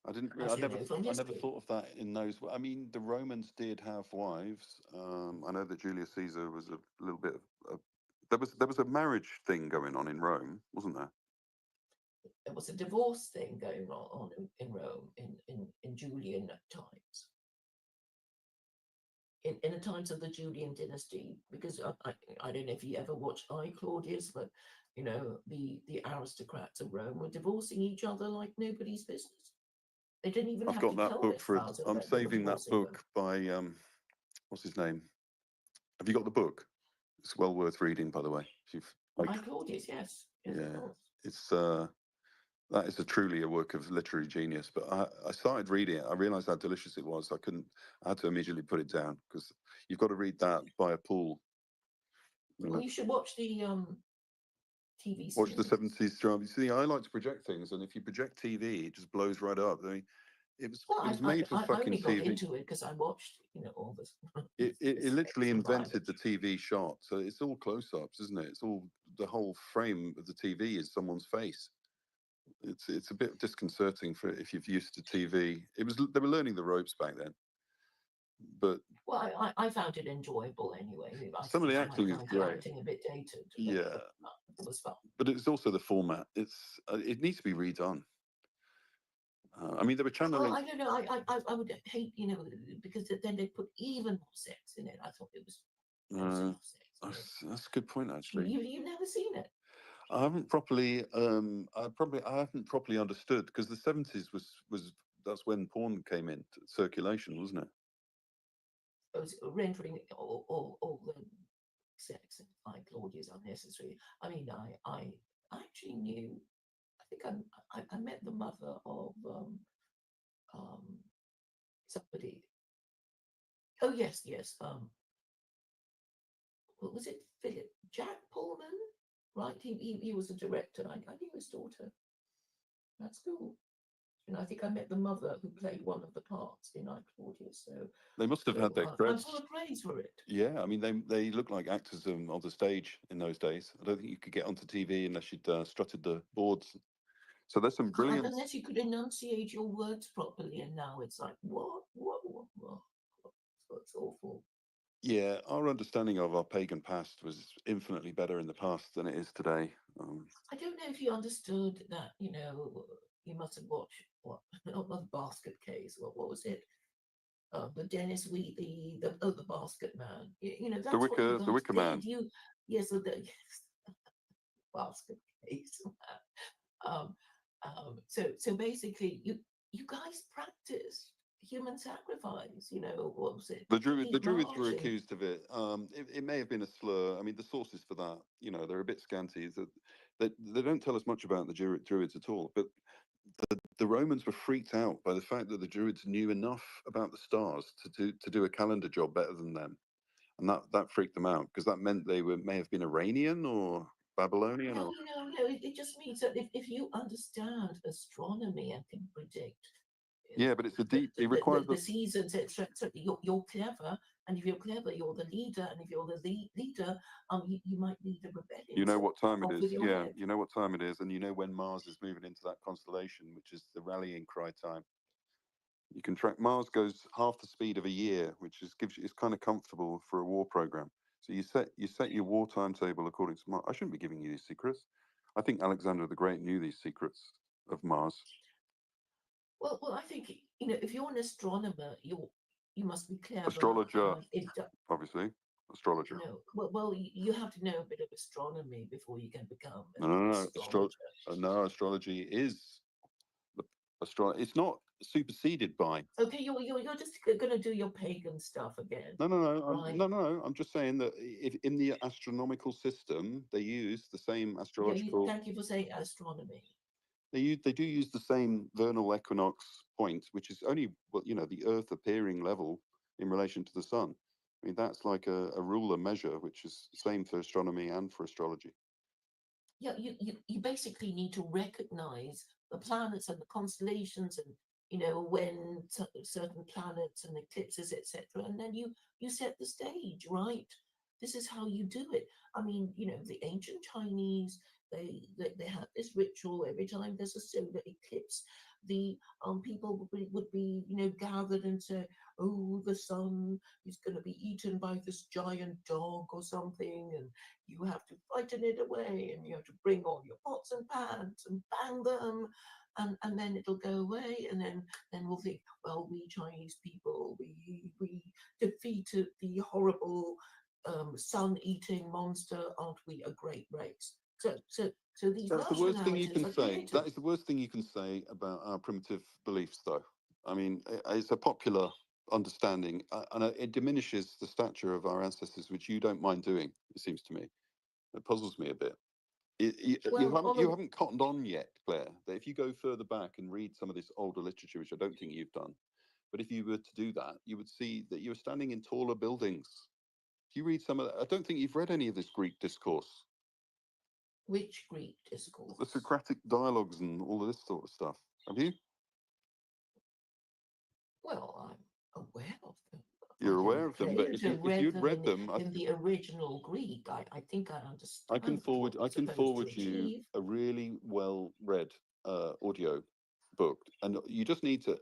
I never thought of that in those. I mean, the Romans did have wives. I know that Julius Caesar was a little bit of. There was a marriage thing going on in Rome, wasn't there? There was a divorce thing going on in Rome in Julian times. In the times of the Julian dynasty, because I don't know if you ever watched I, Claudius, but the aristocrats of Rome were divorcing each other like nobody's business. They didn't even I've got that book for it. I'm saving that book by what's his name? Have you got the book? It's well worth reading, by the way. I, Claudius, yes. Yeah, it's that is truly a work of literary genius. But I started reading it. I realised how delicious it was. I had to immediately put it down because you've got to read that by a pool. Well, you should watch the TV. Watch the 70s drama. You see, I like to project things, and if you project TV, it just blows right up. I mean, it was made for fucking TV. I only got TV. into it because I watched, all this. It literally invented the TV shot. So it's all close-ups, isn't it? It's all the whole frame of the TV is someone's face. It's a bit disconcerting for if you've used to TV. They were learning the ropes back then. But well, I found it enjoyable anyway. Some of the acting is great. Acting a bit dated. Yeah, it was fun. But it's also the format. It needs to be redone. I mean, they were channeling. Well, I don't know. I would hate, because then they put even more sex in it. I thought it was. That's a good point, actually. You've never seen it. I haven't properly. I haven't properly understood because the 70s was that's when porn came into circulation, wasn't it? It was rendering all the sex like Claudius unnecessary. I mean, I actually knew. I think I met the mother of somebody. Oh yes. What was it? Philip Jack Pullman, right? He was a director. I knew his daughter. That's cool. And I think I met the mother who played one of the parts in I, Claudius. So they must have had their credits. I'm full of praise for it. Yeah, I mean they look like actors on the stage in those days. I don't think you could get onto TV unless you'd strutted the boards. So there's some brilliant. Unless you could enunciate your words properly, and now it's like what? It's awful. Yeah, our understanding of our pagan past was infinitely better in the past than it is today. I don't know if you understood that. You must have watched not the basket case. What was it? The Dennis Wheatley, the Basket Man. That's the Wicker Man. Yes, basket case. So basically, you guys practiced human sacrifice. You know, what was it? The He's Druids were marching. accused of it. It may have been a slur. I mean, the sources for that, you know, they're a bit scanty. They don't tell us much about the Druids at all. But the Romans were freaked out by the fact that the Druids knew enough about the stars to do a calendar job better than them, and that freaked them out because that meant they may have been Iranian or Babylonian No, or. no. It just means that if you understand astronomy and can predict Yeah, but it's a deep. It requires the seasons, etc., you're clever. And if you're clever, you're the leader. And if you're the leader, you might lead a rebellion. You know So what time it off is. with your Yeah, head. you know what time it is, and you know when Mars is moving into that constellation, which is the rallying cry time. You can track Mars goes half the speed of a year, which is gives you it's kind of comfortable for a war program. So you set your war timetable according to Mars. I shouldn't be giving you these secrets. I think Alexander the Great knew these secrets of Mars. Well, I think if you're an astronomer, you must be clever. Astrologer, It obviously, astrologer. you have to know a bit of astronomy before you can become No, an no, no. astrologer. No, astrology is the It's not superseded by. Okay, you're just going to do your pagan stuff again, No, no, no, right? no, no. I'm just saying that if in the astronomical system they use the same Yeah, astrological. thank you for saying astronomy. They do use the same vernal equinox point, which is only the Earth appearing level in relation to the sun. I mean that's like a ruler measure, which is the same for astronomy and for astrology. Yeah, you basically need to recognize the planets and the constellations, and when certain planets and eclipses, etc., and then you set the stage, right? This is how you do it. I mean, the ancient Chinese, they have this ritual every time there's a solar eclipse. The people would be gathered and say, oh, the sun is going to be eaten by this giant dog or something, and you have to frighten it away, and you have to bring all your pots and pans and bang them, and then it'll go away, and then we'll think, well, we Chinese people, we defeated the horrible sun-eating monster. Aren't we a great race? So these That's the worst thing you nationalities can are say. created. That is the worst thing you can say about our primitive beliefs, though. I mean, it's a popular understanding, and it diminishes the stature of our ancestors, which you don't mind doing. It seems to me. It puzzles me a bit. You Well, haven't although cottoned on yet, Claire. That if you go further back and read some of this older literature, which I don't think you've done, but if you were to do that, you would see that you're standing in taller buildings. If you read some of that, I don't think you've read any of this Greek discourse, which Greek the discourse? Socratic dialogues, and all of this sort of stuff. Have you? Well, I'm aware of them. I You're aware didn't of them, but claim to have if read you'd them read in them, in the original Greek. I think I I can understand what forward we're supposed to you achieve. a really well read audio book, and you just need to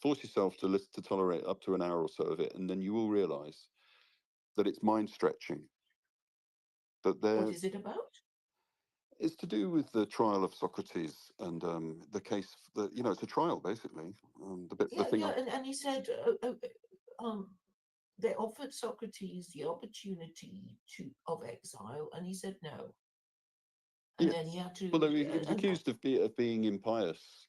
force yourself to listen to tolerate up to an hour or so of it, and then you will realise that it's mind stretching. That What there is it about? is to do with the trial of Socrates and the case that it's a trial basically. The Yeah, thing. yeah, and he said they offered Socrates the opportunity of exile, and he said no, and Yeah. then he had Well, to he was accused of being impious.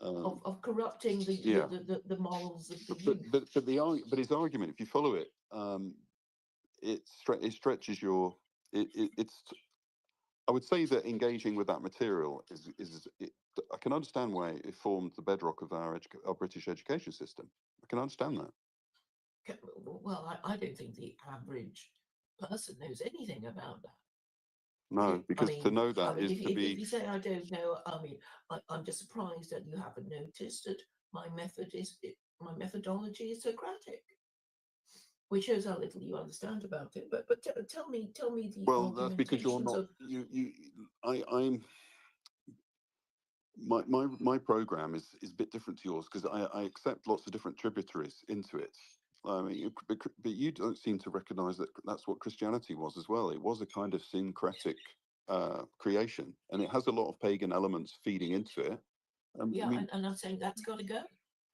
of corrupting Yeah. the morals of the But youth. his argument, if you follow it, it stretches your. It's. I would say that engaging with that material I can understand why it formed the bedrock of our British education system. I can understand that. Well, I don't think the average person knows anything about that. No, I because to mean, know I that mean, is if, to if, if be. you say I don't know, I mean, I'm just surprised that you haven't noticed that my methodology is Socratic, which shows how little you understand about it. But tell me the Well, that's because you're argumentations not. of I'm. My program is a bit different to yours because I accept lots of different tributaries into it. I mean, but you don't seem to recognise that that's what Christianity was as well. It was a kind of syncretic creation, and it has a lot of pagan elements feeding into it. I yeah, mean, and I'm saying that's got to go.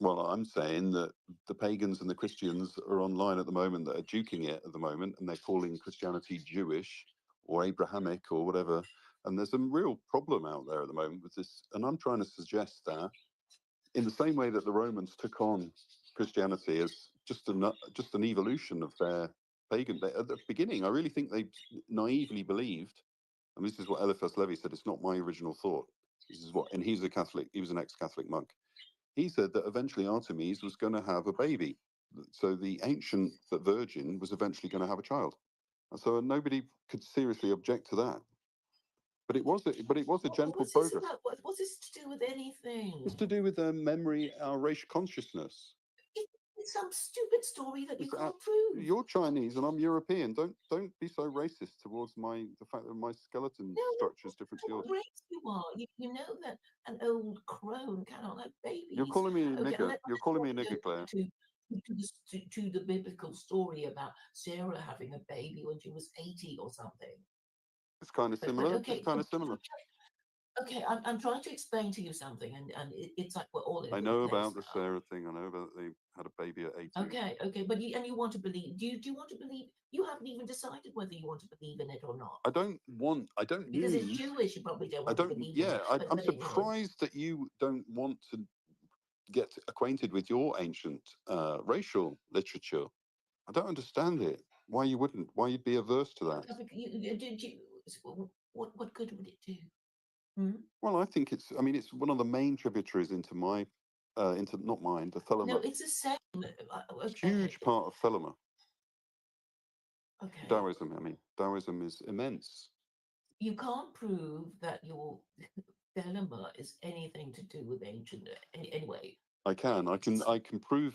well, I'm saying that the pagans and the Christians are online at the moment that are duking it at the moment, and they're calling Christianity Jewish or Abrahamic or whatever. And there's a real problem out there at the moment with this. And I'm trying to suggest that in the same way that the Romans took on Christianity as just an evolution of their pagan. At the beginning, I really think they naively believed, and this is what Eliphas Levi said. It's not my original thought. This is what, and he's a Catholic. He was an ex-Catholic monk. He said that eventually Artemis was going to have a baby. So the ancient virgin was eventually going to have a child. And so nobody could seriously object to that. But it was a gentle progress. What's this to do with anything? It's to do with memory, our racial consciousness. It's some stupid story that you can't prove. You're Chinese and I'm European. Don't be so racist towards the fact that my skeleton structure is different to yours. What race you are? You know that an old crone cannot have babies. You're calling me a nigger. You're calling me a nigger, Claire. To the biblical story about Sarah having a baby when she was 80 or something. It's kind of similar. It's kind of similar. Okay, I'm trying to explain to you something, and it's like we're all. I know about the Sarah thing. I know about they had a baby at 80. Okay, but you want to believe? Do you want to believe? You haven't even decided whether you want to believe in it or not. I don't because it's Jewish. You probably don't want to believe. Yeah, in it, I'm surprised that you don't want to get acquainted with your ancient racial literature. I don't understand it. Why you wouldn't? Why you'd be averse to that? What good would it do? Well, I think it's one of the main tributaries into my, not mine, the Thelema. No, it's the same. Huge part of Thelema. Okay. Taoism is immense. You can't prove that your Thelema is anything to do with ancient anyway. I can prove.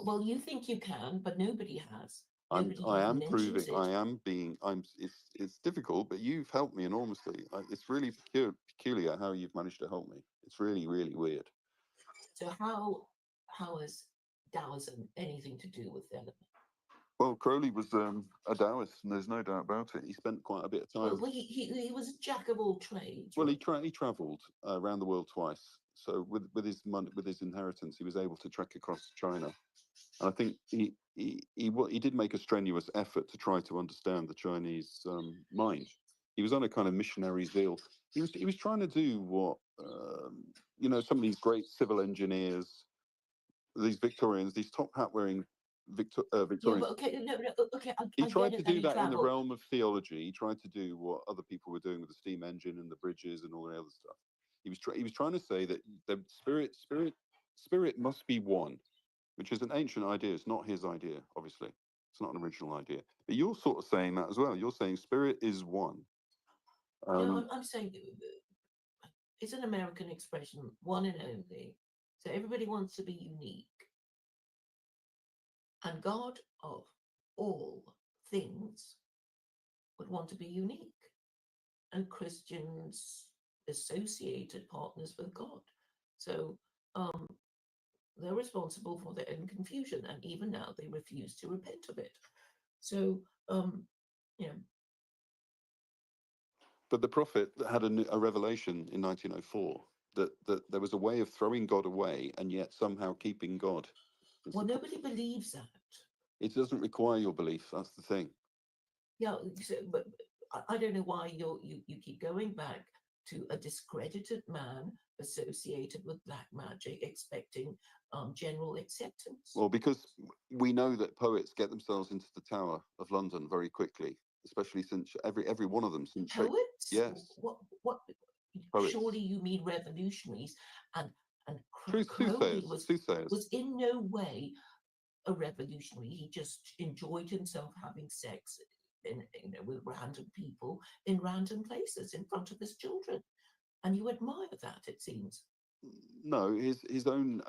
Well, you think you can, but nobody has. I am proving. It's difficult, but you've helped me enormously. It's really peculiar how you've managed to help me. It's really, really weird. So how has Taoism anything to do with Thelema? Well, Crowley was a Taoist, and there's no doubt about it. He spent quite a bit of time. Well, he was a jack of all trades. Well, he travelled around the world twice. So with his money, with his inheritance, he was able to trek across China. And I think he did make a strenuous effort to try to understand the Chinese mind. He was on a kind of missionary zeal. He was trying to do what some of these great civil engineers, these Victorians, these top hat wearing Victorians. Yeah, okay. He tried to do that in the realm of theology. He tried to do what other people were doing with the steam engine and the bridges and all the other stuff. He was trying to say that the spirit must be one, which is an ancient idea. It's not his idea, obviously. It's not an original idea. But you're sort of saying that as well. You're saying spirit is one. No, I'm saying it's an American expression, one and only. So everybody wants to be unique. And God of all things would want to be unique. And Christians associated partners with God. So they're responsible for their own confusion, and even now they refuse to repent of it. So, But the prophet had a revelation in 1904 that there was a way of throwing God away and yet somehow keeping God. Well, nobody believes that. It doesn't require your belief. That's the thing. Yeah, but I don't know why you keep going back to a discredited man associated with black magic, expecting general acceptance. Well, because we know that poets get themselves into the Tower of London very quickly, especially since every one of them. Since poets? Yes. What? Poets. Surely you mean revolutionaries, and Crowley was in no way a revolutionary. He just enjoyed himself having sex with random people in random places in front of his children, and you admire that, it seems. No, his own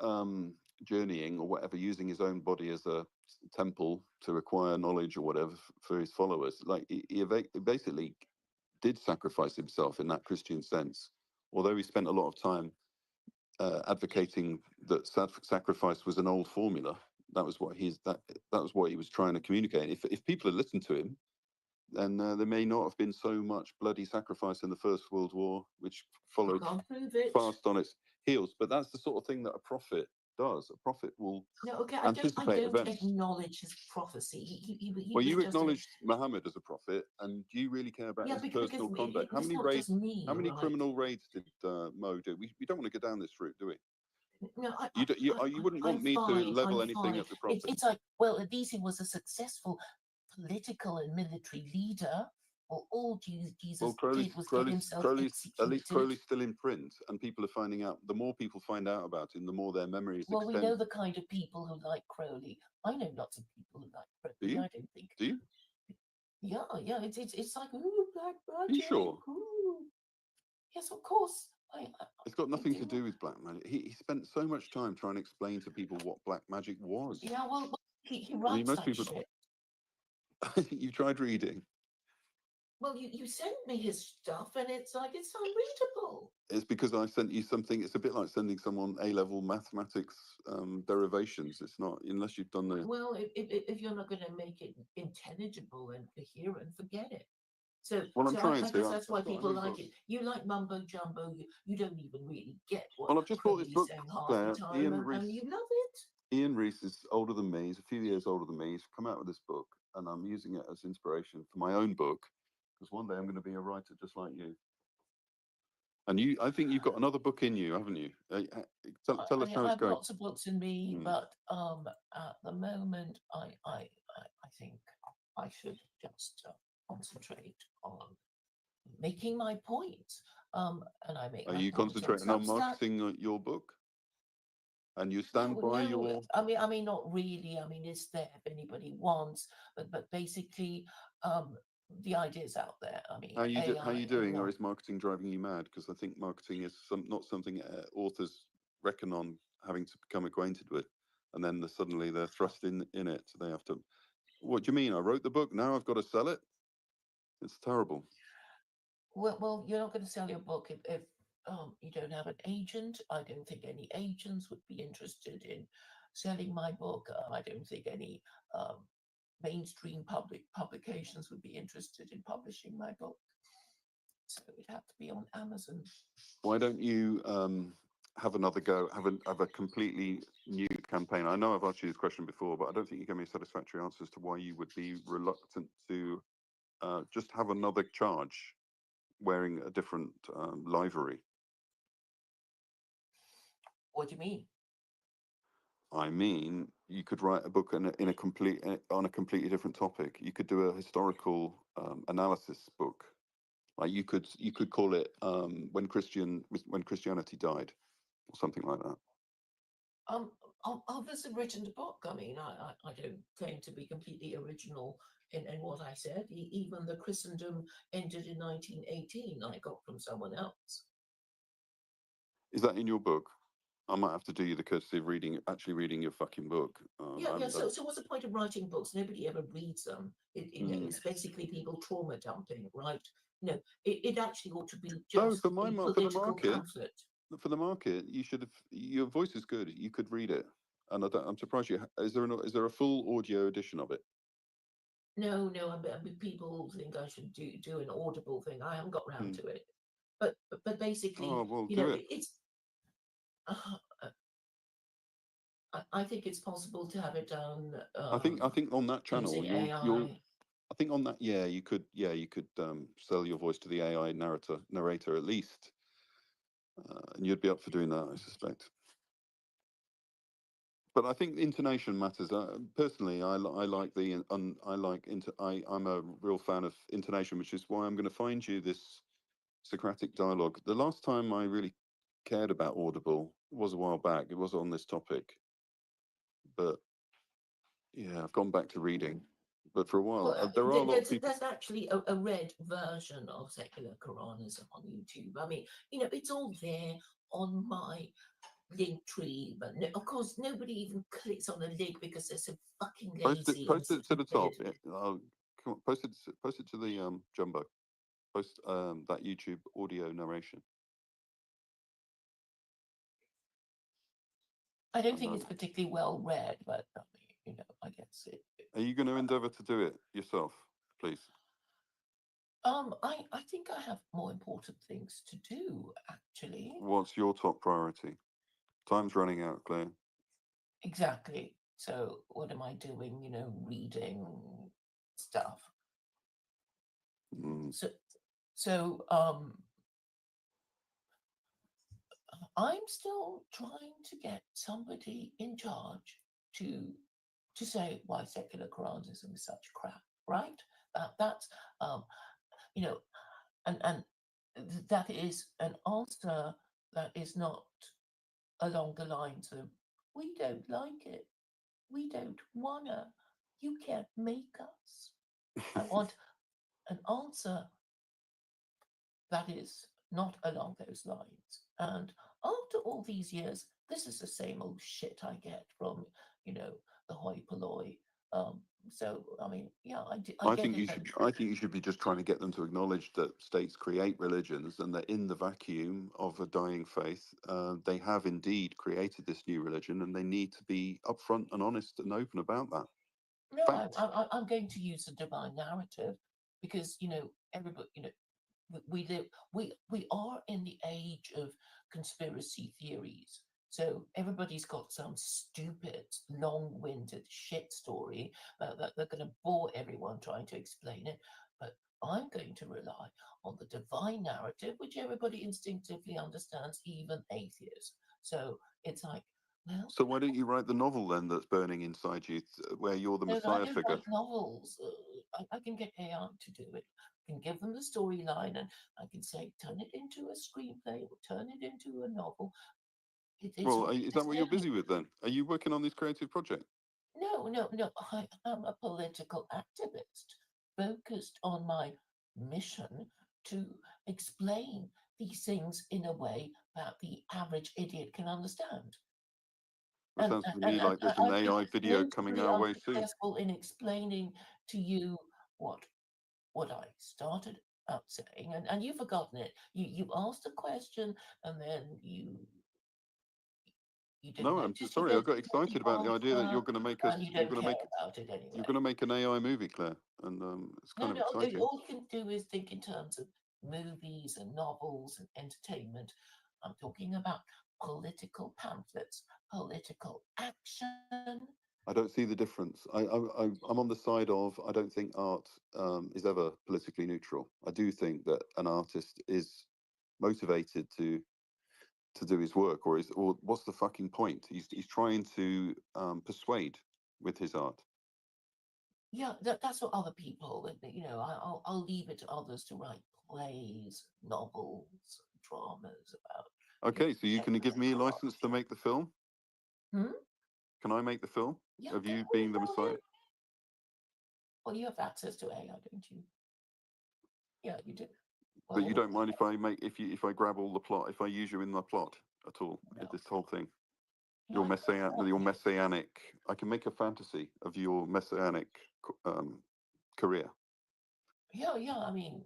journeying or whatever, using his own body as a temple to acquire knowledge or whatever for his followers. Like he basically did sacrifice himself in that Christian sense, although he spent a lot of time advocating that sacrifice was an old formula. That was what he was trying to communicate. If people had listened to him, then there may not have been so much bloody sacrifice in the First World War, which followed fast on its heels. But that's the sort of thing that a prophet does. A prophet will anticipate events. I don't acknowledge his prophecy. You acknowledged Muhammad as a prophet, and do you really care about his personal conduct? How many criminal raids did Mo do? We don't want to go down this route, do we? No, You wouldn't want I'm me to fine. level I'm anything fine. at the prophet. It's like, well, at least he was a successful political and military leader. Well, all Jesus Well, did was get himself At least executed. Crowley's still in print, and people are finding out. The more people find out about him, the more their memories Well, we extend. know the kind of people who like Crowley. I know lots of people who like Crowley. Do you? I don't think. Do you? Yeah. It's like, ooh, black Are you magic. sure? Ooh. Yes, of course. It's got nothing to do. do with black magic. He spent so much time trying to explain to people what black magic was. Yeah, well, he I mean, writes most like people. shit. You've tried reading. Well, you sent me his stuff, and it's like it's unreadable. It's because I sent you something. It's a bit like sending someone A-level mathematics derivations. It's not unless you've done the. Well, if you're not going to make it intelligible and coherent, forget it. So, Well, I'm trying I to. guess that's why I've got a people new like book. it. You like mumbo jumbo. You don't even really get what Well, I've just bought this Crowley's book saying half there. the time, and you love it. Ian Reese is older than me. He's a few years older than me. He's come out with this book, and I'm using it as inspiration for my own book because one day I'm going to be a writer just like you. And I think you've got another book in you, haven't you? Tell us how I it's have going. lots of books in me, but at the moment, I think I should just concentrate on making my point. And I make Are my you point on concentrating on Substack. marketing your book? And you stand by your. I mean, not really. I mean, it's there if anybody wants, but basically, the idea's out there. I mean, How you doing, or AI, is marketing driving you mad? Because I think marketing is not something authors reckon on having to become acquainted with, and then suddenly they're thrust in it. So they have to. What do you mean? I wrote the book. Now I've got to sell it. It's terrible. well, you're not going to sell your book if you don't have an agent. I don't think any agents would be interested in selling my book. I don't think any mainstream publications would be interested in publishing my book. So it'd have to be on Amazon. Why don't you have another go? Have a completely new campaign. I know I've asked you this question before, but I don't think you gave me a satisfactory answer as to why you would be reluctant to just have another charge wearing a different livery. What do you mean? I mean, you could write a book on a completely different topic. You could do a historical analysis book. Like you could call it when Christianity died, or something like that. I've just written a book. I mean, I don't claim to be completely original in what I said. Even the Christendom ended in 1918. I got from someone else. Is that in your book? I might have to do you the courtesy of actually reading your fucking book. Yeah. So what's the point of writing books? Nobody ever reads them. It's basically people trauma dumping, right? It actually ought to be just for a for the political market. pamphlet. For the market, you should have. Your voice is good. You could read it, and I'm surprised you. Is there a full audio edition of it? No. People think I should do an Audible thing. I haven't got round to it. But basically, do it. it's. I think it's possible to have it done. I think on that channel using you'll AI. I think on that you could sell your voice to the AI narrator at least, and you'd be up for doing that, I suspect. But I think intonation matters. Personally, I'm a real fan of intonation, which is why I'm going to find you this Socratic dialogue. The last time I really cared about Audible was a while back. It was on this topic, but yeah, I've gone back to reading. But for a while, there are a lot of people. There's actually a read version of secular Quranism on YouTube. I mean, it's all there on my link tree, but of course nobody even clicks on the link because they're so fucking lazy. Post it to the top. Come on, post it to the Jumbo. Post that YouTube audio narration. I don't think it's particularly well read, but I guess it. Are you going to endeavour to do it yourself, please? I think I have more important things to do, actually. What's your top priority? Time's running out, Claire. Exactly. So what am I doing? Reading stuff. So I'm still trying to get somebody in charge to say why secular Quranism is such crap, right? That's you know, and that is an answer that is not along the lines of we don't like it, we don't wanna, you can't make us. I want an answer that is not along those lines. And after all these years, this is the same old shit I get from, the hoi polloi. Um, so, I mean, yeah, I I get think it. you should. I think you should be just trying to get them to acknowledge that states create religions, and that in the vacuum of a dying faith, they have indeed created this new religion, and they need to be upfront and honest and open about that. No, Fact. I'm going to use the divine narrative because, everybody, we live we are in the age of conspiracy theories, so everybody's got some stupid long-winded shit story that they're going to bore everyone trying to explain it, but I'm going to rely on the divine narrative, which everybody instinctively understands, even atheists. So it's like, well, So why don't you write the novel then that's burning inside you, where you're the no, I Messiah don't figure? write novels. I can get AI to do it. I can give them the storyline, and I can say, turn it into a screenplay or turn it into a novel. It's Well, already is the that what you're same. busy with then? Are you working on this creative project? No, no, no. I am a political activist focused on my mission to explain these things in a way that the average idiot can understand. It sounds to me And like there's an I've been AI video coming notably our way soon. unsuccessful in explaining to you what I started out saying, and you've forgotten it. You asked a question, and then you didn't No, I'm notice you sorry. I didn't got get the excited about the idea that answer, you're going to make us. and you You're don't going to care make. about it You're anyway. going to make an AI movie, Claire, and it's No, kind of no, exciting. all you can do is think in terms of movies and novels and entertainment. I'm talking about political pamphlets, political action. I don't see the difference. I'm on the side of I don't think art is ever politically neutral. I do think that an artist is motivated to do his work, or what's the fucking point? He's trying to persuade with his art. Yeah, that's what other people, I'll leave it to others to write plays, novels, dramas about, Okay, so you can give secular me a license to corruption. make the film? Hmm? Can I make the film Yeah, of go, you being the go Messiah? ahead. Well, you have access to AI, don't you? Yeah, you do. But you Well, don't mind if I make if I grab all the plot, if I use you in the plot at all, no. this whole thing. Yeah, I don't want Your you. messianic. I can make a fantasy of your messianic career. Yeah, yeah, I mean,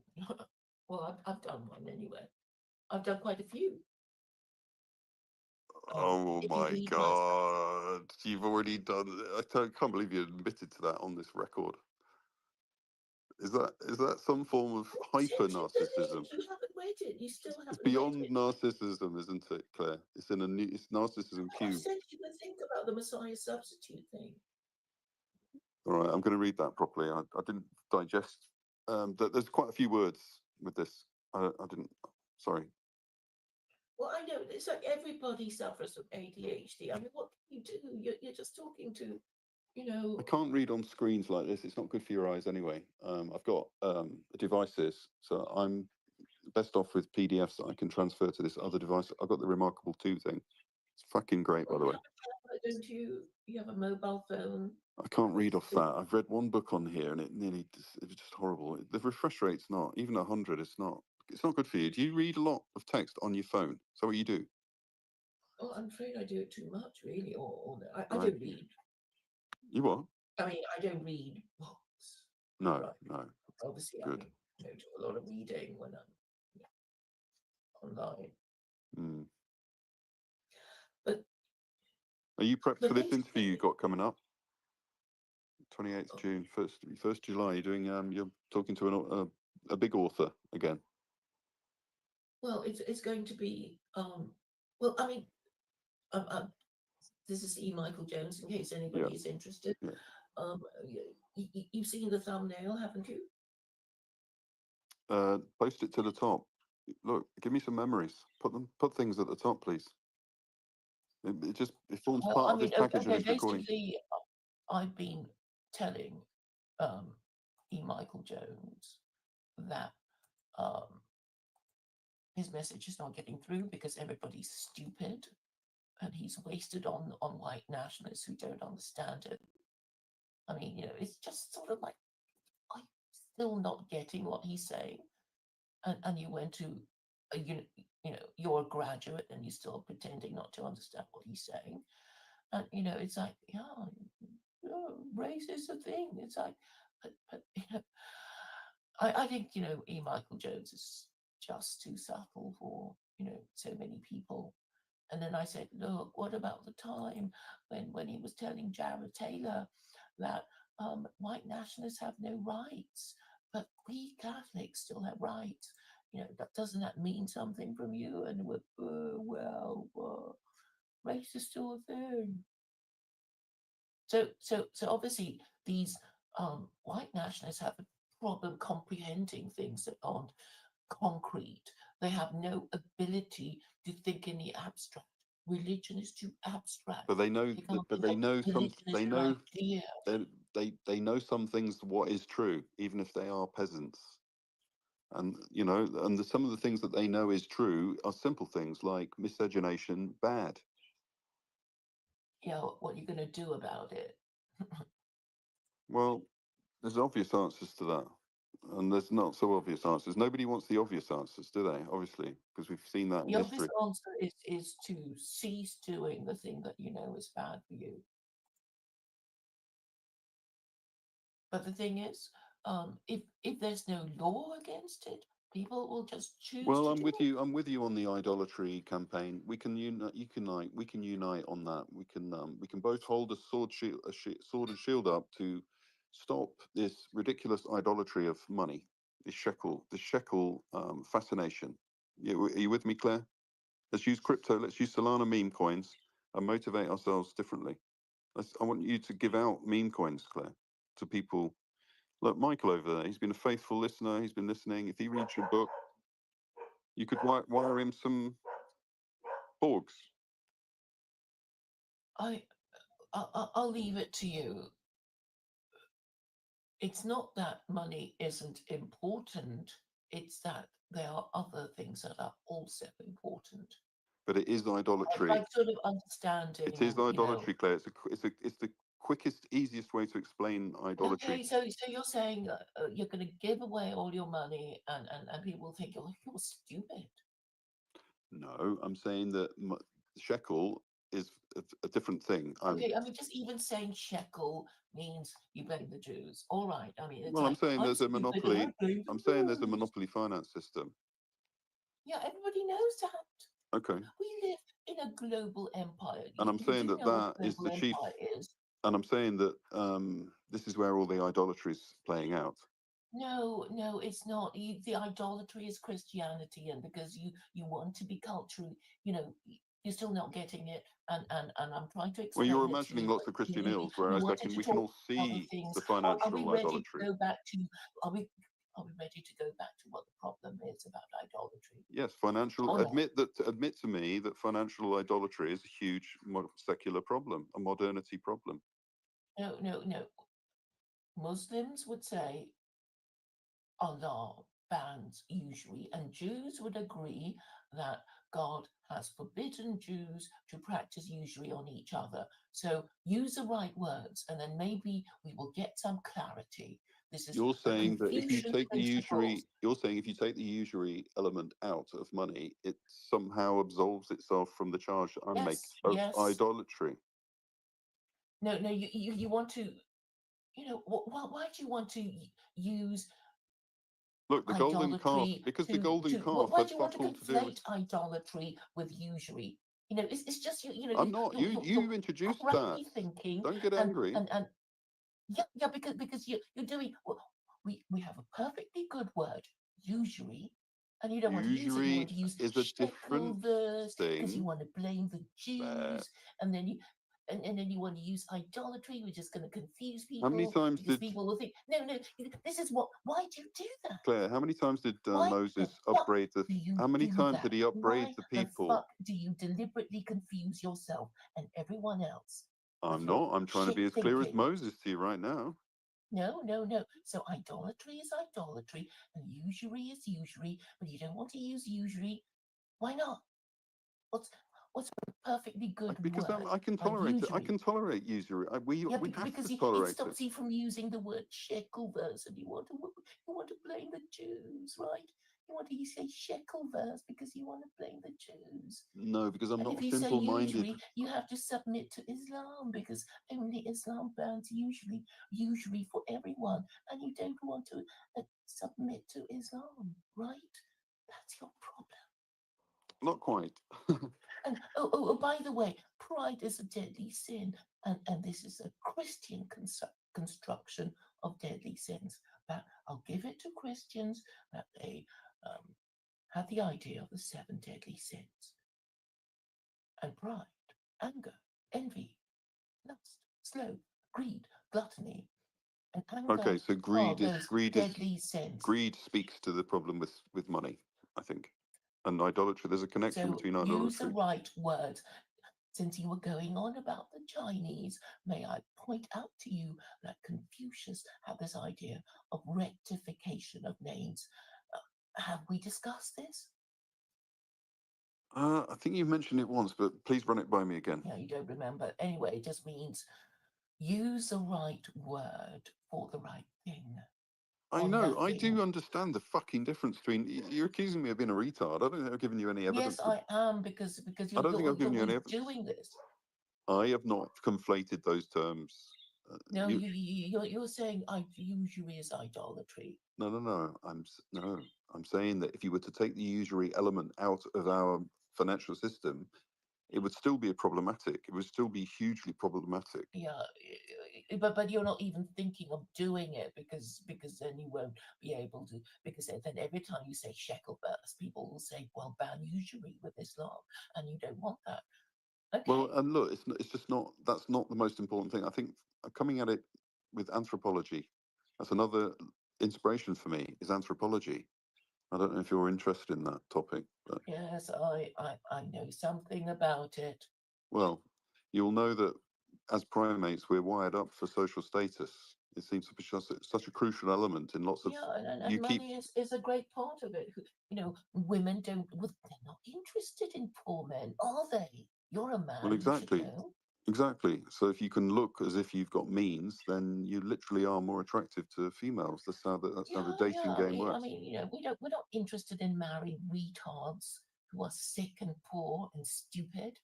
well, I've done one anyway. I've done quite a few. Oh If you my read my stuff, God! You've already done. Can't believe you admitted to that on this record. Is that some form of sent hyper you the link. narcissism? You haven't read it. You still It's haven't read beyond it. narcissism, isn't it, Claire? It's in a new. It's narcissism I cubed. sent you the thing about the Messiah substitute thing. All right, I'm going to read that properly. I didn't digest. There's quite a few words with this. I didn't. Sorry. Well, I know it's like everybody suffers from ADHD. I mean, what can you do? You're just talking to, you I know. can't read on screens like this. It's not good for your eyes anyway. I've got devices, so I'm best off with PDFs that I can transfer to this other device. I've got the Remarkable 2 thing. It's fucking great, Well, by the you way. have a tablet, don't you? You have a mobile phone. I can't read off that. I've read one book on here, and it was just horrible. The refresh rate's not even 100. It's not. It's not good for you. Do you read a lot of text on your phone? Is that what you do? Oh, I'm afraid I do it too much, really. Or I Right. don't read. You what? I mean, I don't read books. No, Right. no. Obviously, I Good. do a lot of reading when I'm online. Mm. But Are you prepped for this interview you basically, got coming up? 28th June, 1st July. You're doing. You're talking to a big author again. well, it's going to be. Well, I mean, um, this is E. Michael Jones. In case Yeah, anybody is interested, yeah. you've seen the thumbnail, haven't you? Post it to the top. Look, give me some memories. Put things at the top, please. It forms Well, part I of this mean, package of okay, this recording. basically, I've been telling E. Michael Jones that um, his message is not getting through because everybody's stupid, and he's wasted on white nationalists who don't understand it. I mean, it's just sort of like I'm still not getting what he's saying, and you went to a you're a graduate and you're still pretending not to understand what he's saying, and it's like race is a thing. It's like, but I think E. Michael Jones is just too subtle for so many people. And then I said, look, what about the time when he was telling Jared Taylor that white nationalists have no rights, but we Catholics still have rights? Doesn't that mean something from you? And we're, race is still a thing. So obviously these white nationalists have a problem comprehending things that aren't concrete. They have no ability to think in the abstract. Religion is too abstract. But they know. But they know some. Religion is They your know. idea. They know some things. What is true, even if they are peasants. And some of the things that they know is true are simple things like miscegenation bad. What are you going to do about it? Well, there's obvious answers to that, and there's not so obvious answers. Nobody wants the obvious answers, do they? Obviously, because we've seen that in The obvious history. answer is to cease doing the thing that you know is bad for you. But the thing is, if there's no law against it, people will just choose Well, to I'm do with it. you. I'm with you on the idolatry campaign. We can unite. We can unite on that. We can both hold a sword and shield up to stop this ridiculous idolatry of money, the shekel fascination. Are you with me, Claire? Let's use crypto. Let's use Solana meme coins and motivate ourselves differently. I want you to give out meme coins, Claire, to people. Look, Michael over there. He's been a faithful listener. He's been listening. If he reads your book, you could wire him some Borgs. I'll leave it to you. It's not that money isn't important. It's that there are other things that are also important. But it is idolatry. Like sort of understanding. It is idolatry, Claire. It's the quickest, easiest way to explain idolatry. Okay, so you're saying you're going to give away all your money, and people think you're stupid. No, I'm saying that shekel is a different thing. Okay, I mean, just even saying shekel means you blame the Jews. All right, I mean, it's Well, I'm like saying I'm there's a stupid and I monopoly. blame the I'm saying there's a Jews. monopoly finance system. Yeah, everybody knows that. Okay. We live in a global empire. And I'm You saying do that know what that is global the chief. empire is. And I'm saying that this is where all the idolatry is playing out. No, it's not. The idolatry is Christianity, and because you want to be culturally, you're still not getting it. And I'm trying to Well, explain you're it to imagining you. lots But of Christian you, ills, you whereas wanted to we can talk all about other see things. the Are we financial ready to idolatry. go back to? Are we ready to go back to what the problem is about idolatry? Yes, financial. Admit to me that financial idolatry is a huge secular problem, a modernity problem. No. Muslims would say Allah bans usury, and Jews would agree that God has forbidden Jews to practice usury on each other. So use the right words, and then maybe we will get some clarity. This is You're the saying that if you Confucian take the principles. usury, you're saying if you take the usury element out of money, it somehow absolves itself from the charge that I'm making of Yes. idolatry. No, you want to, why do you want to use Look, the golden calf, idolatry because the golden calf why had do you want to fuck all to do with. conflate idolatry with usury? It's just I'm not. you're You introduced that. crappy thinking, Don't get and angry. yeah, because you're doing well, we have a perfectly good word, usury, and you don't want to use it. You want Usury to use is a shekel different verse because you thing. want to blame the Jews, and then and then you want to use idolatry, which is going to confuse How many people times because did people will think, no, no, this is what. Why do you do that? Claire? How many times did Why the Moses fuck upbraid the? do you How many do times did that? he upbraid Why the the people? fuck do you deliberately confuse yourself and everyone else with I'm your not. I'm trying to shit be as clear as thinking? Moses to you right now. No, no, no. So idolatry is idolatry, and usury is usury, but you don't want to use usury. Why not? What's what's a perfectly good Because word I can like tolerate it. I usury? can tolerate usury. Yeah, We have because to it tolerate it. stops you from using the word shekel verse, and you want to blame the Jews, right? You want to say shekel verse because you want to blame the Jews. No, because I'm And if not you say simple-minded. usury, you have to submit to Islam because only Islam bans usury for everyone, and you don't want to submit to Islam, right? That's your problem. Not quite. And oh, by the way, pride is a deadly sin, and this is a Christian construction of deadly sins. But I'll give it to Christians that they had the idea of the seven deadly sins: and pride, anger, envy, lust, sloth, greed, gluttony, and anger Okay, so are those deadly sins. greed speaks to the problem with money, I think, and idolatry. There's a connection So between use the idolatry. right words. Since you were going on about the Chinese, may I point out to you that Confucius had this idea of rectification of names. Have we discussed this? I think you mentioned it once, but please run it by me again. Yeah, you don't remember. Anyway, it just means use the right word for the right thing. I or know. I nothing. do understand the fucking difference between. You're accusing me of being a retard. I don't think I've given you any evidence. Yes, I am because I don't think I've given you any you're evidence. doing this. I have not conflated those terms. No, you're saying usury is idolatry. No, no, no. No. I'm saying that if you were to take the usury element out of our financial system, it would still be problematic. It would still be hugely problematic. Yeah, but you're not even thinking of doing it because then you won't be able to, because then every time you say shekel verse, people will say, well, ban usury with Islam, and you don't want that. Okay. Well, and look, it's just not. That's not the most important thing. I think coming at it with anthropology, that's another inspiration for me. Is anthropology. I don't know if you're interested in that topic, but Yes, I know something about it. well, you'll know that as primates, we're wired up for social status. It seems to be such a crucial element in lots of. Yeah, You and keep. money is a great part of it. You know, women don't, well, they're not interested in poor men, are they? You're a Well, man, you should exactly. know. Exactly. So if you can look as if you've got means, then you literally are more attractive to females. That's how the dating Yeah. game works. You know, we're not interested in marrying retards who are sick and poor and stupid.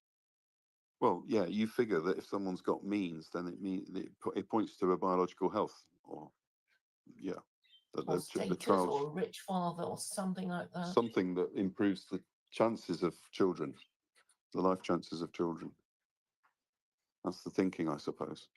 Well, yeah, you figure that if someone's got means, then it points to a biological health, or yeah, that Or the status, child's or a rich father, or something like that. something that improves the chances of children, the life chances of children. That's the thinking, I suppose.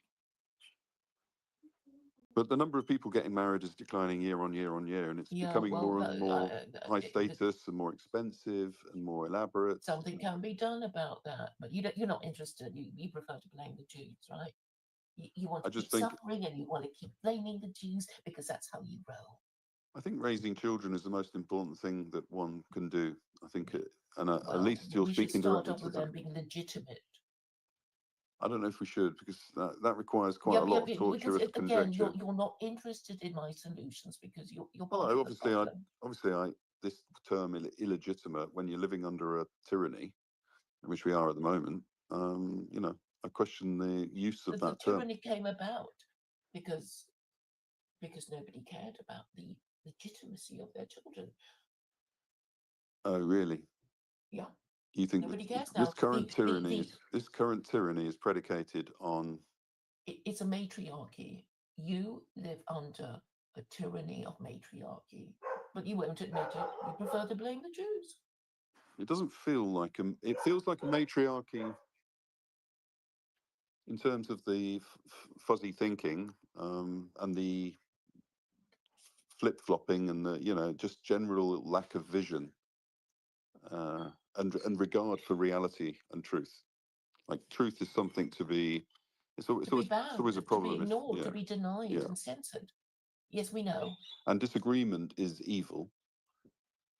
But the number of people getting married is declining year on year on year, and it's Yeah, becoming well, more and more high status and more expensive and more elaborate. something can be done about that, but you're not interested. You prefer to blame the Jews, right? You want I to just keep think suffering, and you want to keep blaming the Jews because that's how you roll. I think raising children is the most important thing that one can do. I think, and at Well, least you're we should speaking start directly off to with them. them being legitimate. I don't know if we should, because that requires quite Yeah, a lot of because torturous again, conjecture. you're not interested in my solutions because you're Well, part of the problem. this term illegitimate when you're living under a tyranny, which we are at the moment. You know, I question the use of But the that term. tyranny came about because nobody cared about the legitimacy of their children. Oh, really? Yeah, You think nobody that cares now. this current tyranny is predicated on? It's a matriarchy. You live under a tyranny of matriarchy, but you won't admit it. You prefer to blame the Jews. It doesn't feel like it feels like a matriarchy in terms of the fuzzy thinking and the flip flopping and the just general lack of vision and regard for reality and truth. Like truth is something to be. It's always, To be it's banned, always a to be problem. ignored, to Yeah, be denied yeah. and censored. Yes, we know. And disagreement is evil,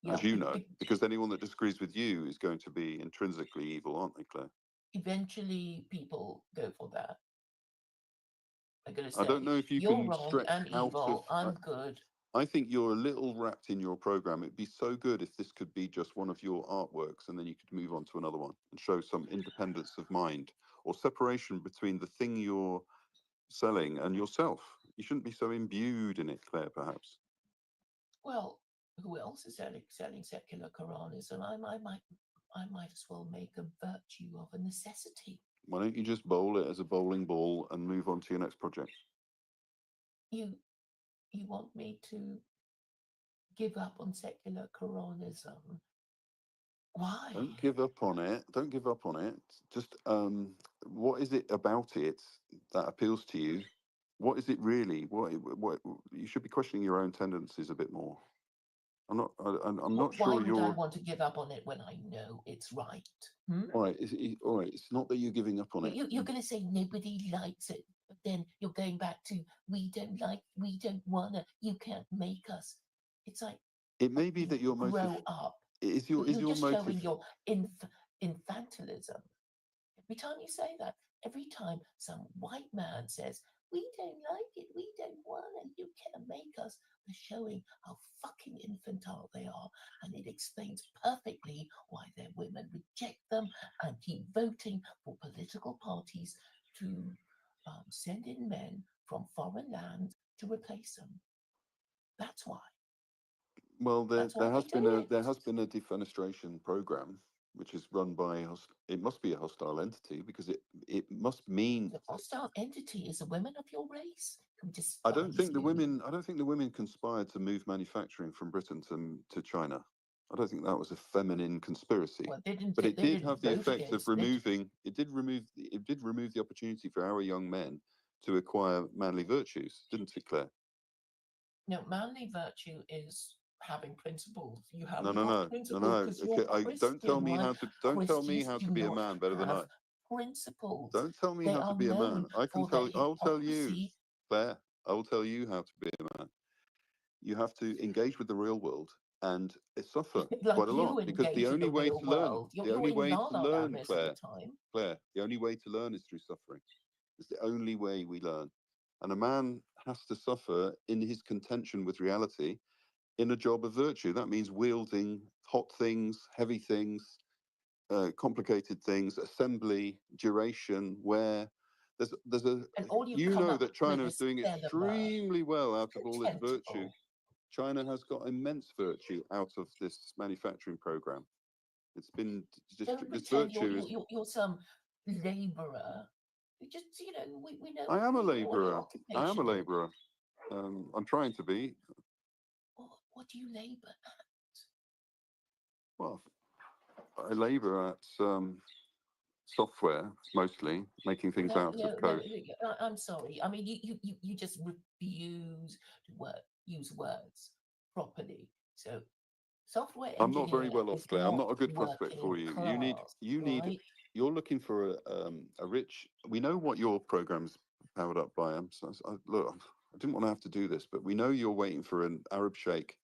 Yeah, as you know, because anyone that disagrees with you is going to be intrinsically evil, aren't they, Claire? eventually people go for that. They're going to I don't say, know if you you're can wrong stretch and out of. evil, I'm good. I think you're a little wrapped in your program. It'd be so good if this could be just one of your artworks and then you could move on to another one and show some independence of mind or separation between the thing you're selling and yourself. You shouldn't be so imbued in it, Claire, perhaps. Well, who else is selling secular Quranism? I might as well make a virtue of a necessity. Why don't you just bowl it as a bowling ball and move on to your next project? You you want me to give up on secular Quranism? Why? Don't give up on it. Don't give up on it. Just what is it about it that appeals to you? What is it really? What you should be questioning your own tendencies a bit more. I'm not Why sure would I you're want to give up on it when I know it's right? Hmm? all right. All right. It's not that you're giving up on it. You're going to say nobody likes it, but then you're going back to we don't wanna, you can't make us. It's like, It may be that your motive grow up. is You're your just motive. showing your infantilism. Every time you say that, every time some white man says, we don't like it, we don't want it, you can't make us, they're showing how fucking infantile they are. And it explains perfectly why their women reject them and keep voting for political parties to send in men from foreign lands to replace them. That's why. Well, That's why they do it. there has been a defenestration program which is run by it must be a hostile entity because it must mean. The hostile entity is the women of your race who I don't despise think the you. women. I don't think the women conspired to move manufacturing from Britain to China. I don't think that was a feminine conspiracy. Well, they didn't. But it They did didn't have the vote effect of against it. removing. It did remove the opportunity for our young men to acquire manly virtues, didn't it, Claire? No, manly virtue is having principles. You No, haven't no, got no, no, principles no. because Okay, you're don't tell Christian, me right? how to. Don't tell me Christians how do to be a not man better than I. have principles. Don't tell me They how to are be a man. known I can for their tell. I'll tell you, hypocrisy. Claire. I will tell you how to be a man. You have to engage with the real world and suffer Like quite a lot you because the engage with only the way real to learn, world. You're in la la land most of the time. Claire, the only way to learn is through suffering. It's the only way we learn. And a man has to suffer in his contention with reality in a job of virtue. That means wielding hot things, heavy things, complicated things, assembly, duration, wear. There's a, And all you you come know up that with China is is doing cinema. extremely well out of all this virtue. Contemptible. China has got immense virtue out of this manufacturing program. It's been just Don't this pretend virtue is. you're some labourer. You just, we know I am a what your labourer. I am a occupation is. labourer. I'm trying to be. What do you labour at? Well, I labour at software mostly, making things No, out of no, no. code. I'm sorry. I mean, you just refuse to use words properly. So, software I'm not very engineer well off, is Claire. I'm not not a good prospect working for you. class, You need. right? You're looking for a rich. We know what your program's powered up by. Look. I didn't want to have to do this, but we know you're waiting for an Arab sheikh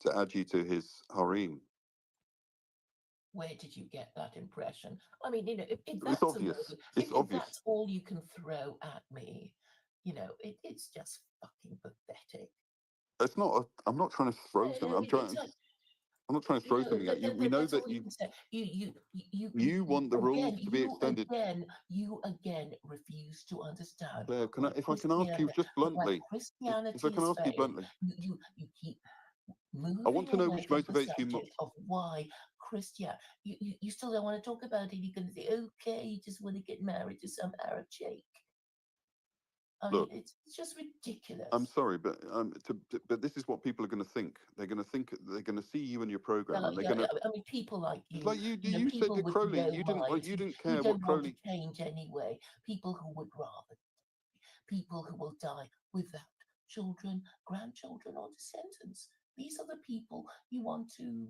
to add you to his harem. Where did you get that impression? I mean, if It's that's obvious. It's if obvious. that's all you can throw at me, it's just fucking pathetic. It's not. I'm not trying to throw something. No, it's like, I'm not trying to throw something at you. We know that's that all you can say. you want the rules to be extended. You again refuse to understand Claire, why if I can ask you just why bluntly, if I Christianity can has ask you failed. bluntly, You keep I want moving to know away which from the motivates you. subject of why Christian. You still don't want to talk about it. You're going to say, okay, you just want to get married to some Arab sheikh. I mean, Look, it's just ridiculous. I'm sorry, but but this is what people are going to think. They're going to think they're going to see you and your program, and they're going to. I mean, people like It's you, like you said people to with Crowley. no minds, You didn't who care what don't want to Crowley. change anyway, people who would rather, people who will die without children, grandchildren, or descendants. These are the people you want to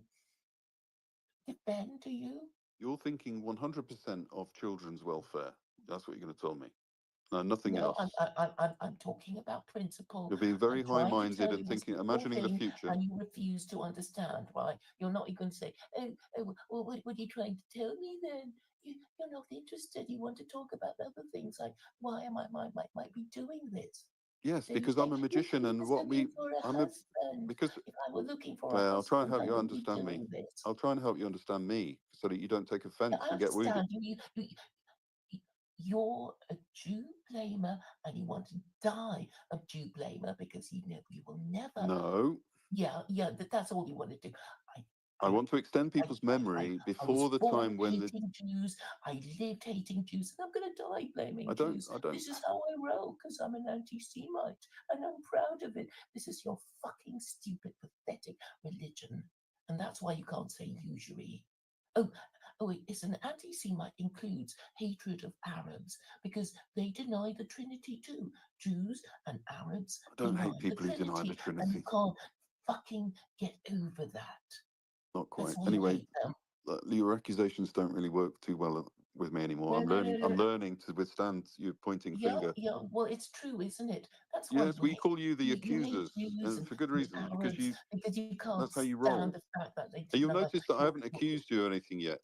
defend to you. You're thinking 100% of children's welfare. That's what you're going to tell me. No, nothing No, else. I'm talking about principle. You're being very I'm trying to high-minded tell and you a thinking, simple imagining the thing, future. and you refuse to understand, right? You're not even going to say, well, what are you trying to tell me then? You're not interested. You want to talk about other things like why am I might be doing this? Yes, Then you because say, I'm a if magician, you and was what we, looking for a I'm a, husband, because if I were looking for a well, I'll try and husband, help I you wouldn't be understand me. doing this. I'll try and help you understand me, so that you don't take Yeah, offence I and get wounded. understand you're a Jew blamer and you want to die a Jew blamer because you will never. No, Yeah, that's all you want to do. I, I I, want to extend I, people's memory I was before the born time when the hating Jews. I lived hating Jews, and I'm going to die blaming Jews. I don't. This is how I roll because I'm an anti-Semite, and I'm proud of it. This is your fucking stupid, pathetic religion, and that's why you can't say usury. Oh, wait, it's an anti-Semite includes hatred of Arabs because they deny the Trinity too. Jews and Arabs I don't deny hate the people who deny the Trinity, and you Trinity. can't fucking get over that. Not That's quite. why you Anyway, hate them. your accusations don't really work too well with me anymore. No, I'm no, no, learning. I'm no. learning to withstand you pointing Yeah, finger. yeah. Well, it's true, isn't it? That's why Yes, you we hate. call you the You hate accusers, Jews and for good and the reason, Arabs because you can't that's how you stand roll. the fact that they And you'll deny notice that I your, haven't your, accused you of anything yet.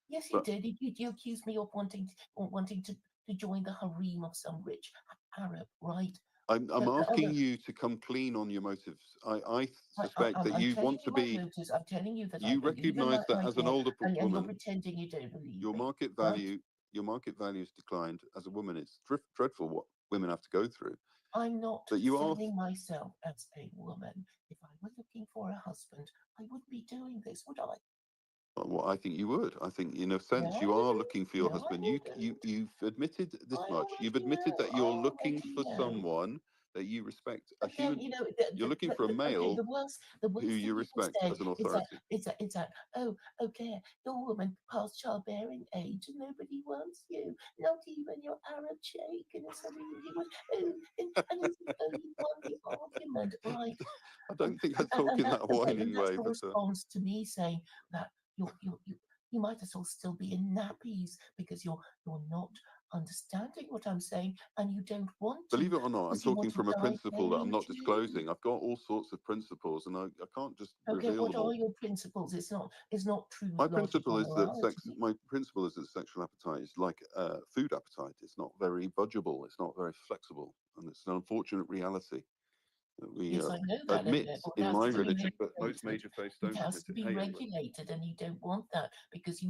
yes, you But did. You accused me of wanting to join the harem of some rich Arab, right? I'm Oh, asking you to come clean on your motives. I suspect that I'm you telling want you to my be. motives. I'm telling you that I You believe in recognise that my as an God, older and you're woman, pretending you don't believe your me, market right? value, your market value has declined as a woman. It's dreadful what women have to go through. I'm not But you are. selling myself as a woman. If I were looking for a husband, I wouldn't be doing this, would I? Well, I think you would. I think, in a No, sense, I you are wouldn't. looking for your No, I husband. wouldn't. You've admitted this I much. You've already admitted know. that I you're looking already for know. someone that you respect, a But then human. you know, You're looking for a okay, male the who worst thing you people respect say as an is that authority. oh, okay, you're a woman past childbearing age and nobody wants you, not even your Arab sheikh, and it's something that he would, oh, and it's only won the argument, right? I don't think I talk in that Okay, and whining that's way, the but response to me saying that you might as well still be in nappies because you're not understanding what I'm saying and you don't want to believe it or not, I'm because you talking want to from a die principle that I'm blaming not Jews. disclosing. I've got all sorts of principles, and I can't just Okay, reveal what them are all. your principles? It's not truth, My logic, principle or is that morality. sexual appetite is like food appetite. It's not very budgeable. It's not very flexible, and it's an unfortunate reality that we Yes, I know that, and admit therefore it in has my to be religion, but most regulated. major faiths It don't has admit to it. be Hey, anyway, regulated, and you don't want that because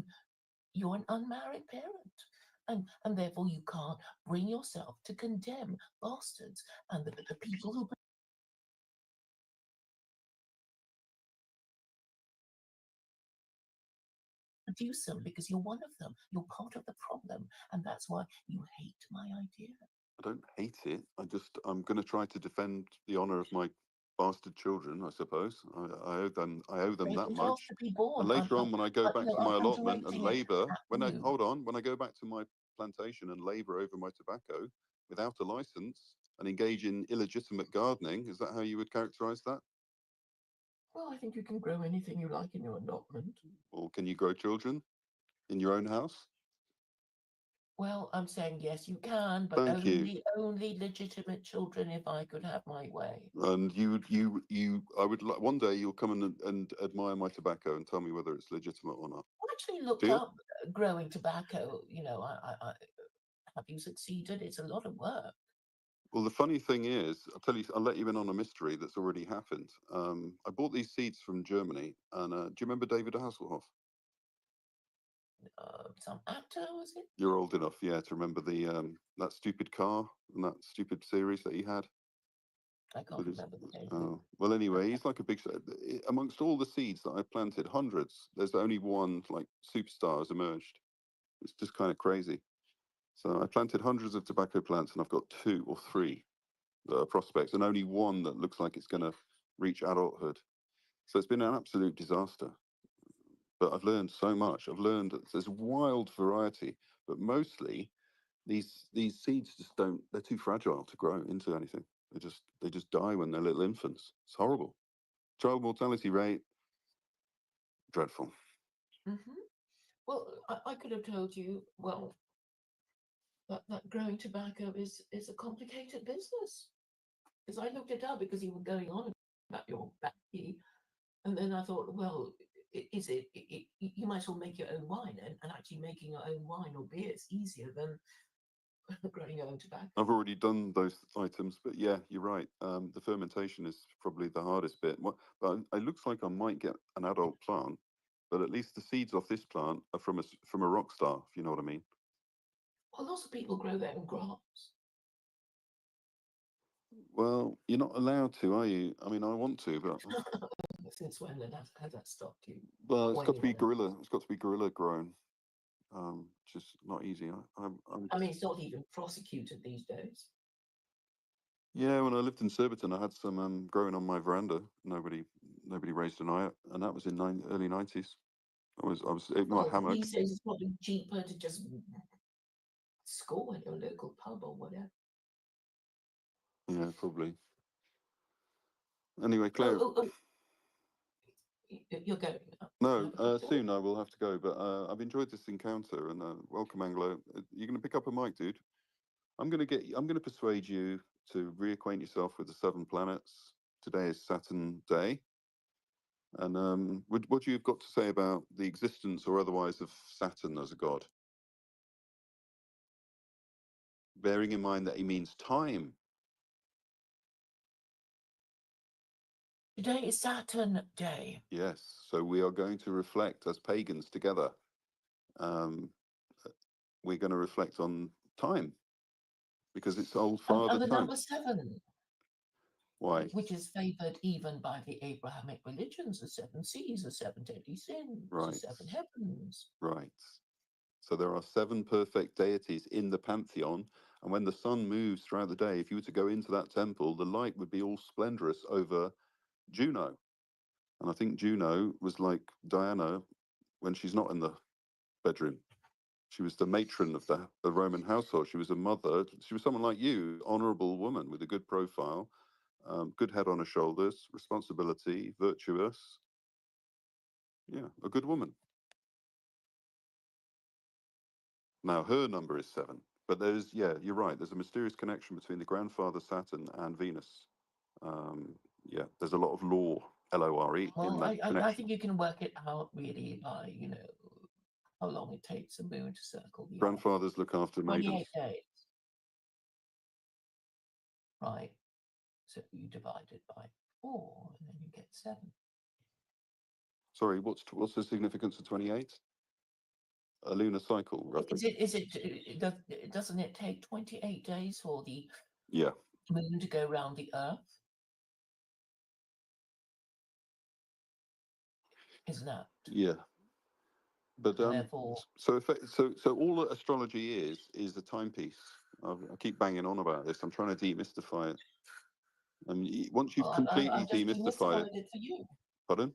you're an unmarried parent. And therefore you can't bring yourself to condemn bastards and the people who produce them because you're one of them. You're part of the problem, and that's why you hate my idea. I don't hate it. I'm going to try to defend the honour of my bastard children. I suppose I owe them. I owe them They that deserve much. to be And born. later on, when I go back to I'm, my I'm allotment and directing it labour, at you. when I go back to my plantation and labour over my tobacco without a license and engage in illegitimate gardening, is that how you would characterise that? Well, I think you can grow anything you like in your allotment. Or can you grow children in your own house? Well, I'm saying yes, you can, but Thank you. only legitimate children if I could have my way. And I would like one day you'll come and admire my tobacco and tell me whether it's legitimate or not. I actually looked Deal? up growing tobacco. Have you succeeded? It's a lot of work. Well, the funny thing is, I'll let you in on a mystery that's already happened. I bought these seeds from Germany, and do you remember David Hasselhoff? Some actor, was it? You're old enough, yeah, to remember the that stupid car and that stupid series that he had. I can't With his, remember the name. well, anyway, he's like a big. Amongst all the seeds that I planted, hundreds, there's only one like superstar has emerged. It's just kind of crazy. So I planted hundreds of tobacco plants, and I've got two or three that are prospects, and only one that looks like it's going to reach adulthood. So it's been an absolute disaster. But I've learned so much. I've learned that there's a wild variety, but mostly these seeds just don't. They're too fragile to grow into anything. They just die when they're little infants. It's horrible. Child mortality rate dreadful. Hmm. Well, I could have told you, well, that growing tobacco is a complicated business. Because I looked it up because you were going on about your backy, and then I thought, well, is you might as well make your own wine, and actually making your own wine or beer is easier than growing your own tobacco. I've already done those items, but yeah, you're right. The fermentation is probably the hardest bit. But it looks like I might get an adult plant, but at least the seeds off this plant are from a rock star, if you know what I mean. Well, lots of people grow their own crops. Well, you're not allowed to, are you? I mean, I want to, but Since when then has that stopped you? well, it's Or got to be anyone else? gorilla. It's got to be gorilla grown. Just not easy. I mean, it's not even prosecuted these days. Yeah, when I lived in Surbiton, I had some growing on my veranda. Nobody raised an eye, and that was in early 90s. I was in my Well, hammock. these days it's probably cheaper to just score at your local pub or whatever. Yeah, probably. Anyway, Oh, Claire. oh, oh, you're going now. No, Have a good talk. soon I will have to go, but I've enjoyed this encounter, and welcome, Anglo. You're going to pick up a mic, dude. I'm going to persuade you to reacquaint yourself with the 7 planets. Today is Saturn Day. And what do you've got to say about the existence or otherwise of Saturn as a god? Bearing in mind that he means time. Today is Saturn Day. Yes, so we are going to reflect as pagans together. Um, we're going to reflect on time because it's old father And the time. number 7, Why? which is favoured even by the Abrahamic religions, the 7 seas, the 7 deadly sins, Right. the 7 heavens. Right. So there are 7 perfect deities in the pantheon. And when the sun moves throughout the day, if you were to go into that temple, the light would be all splendorous over Juno. And I think Juno was like Diana when she's not in the bedroom. She was the matron of the Roman household. She was a mother. She was someone like you, honourable woman with a good profile, good head on her shoulders, responsibility, virtuous. Yeah, a good woman. Now, her number is 7. But you're right. There's a mysterious connection between the grandfather Saturn and Venus. Yeah, there's a lot of lore, Lore, in Well, that I connection. think you can work it out really by, how long it takes a moon to circle the Earth. Grandfathers look after 28 maidens. days. Right. So you divide it by 4, and then you get 7. Sorry, what's the significance of 28? A lunar cycle, roughly. Doesn't it take 28 days for the Yeah. moon to go around the Earth? Isn't that? Yeah. But And therefore, so all that astrology is a timepiece. I keep banging on about this. I'm trying to demystify it. And once you've completely I've just demystified it, demystified it for you. pardon?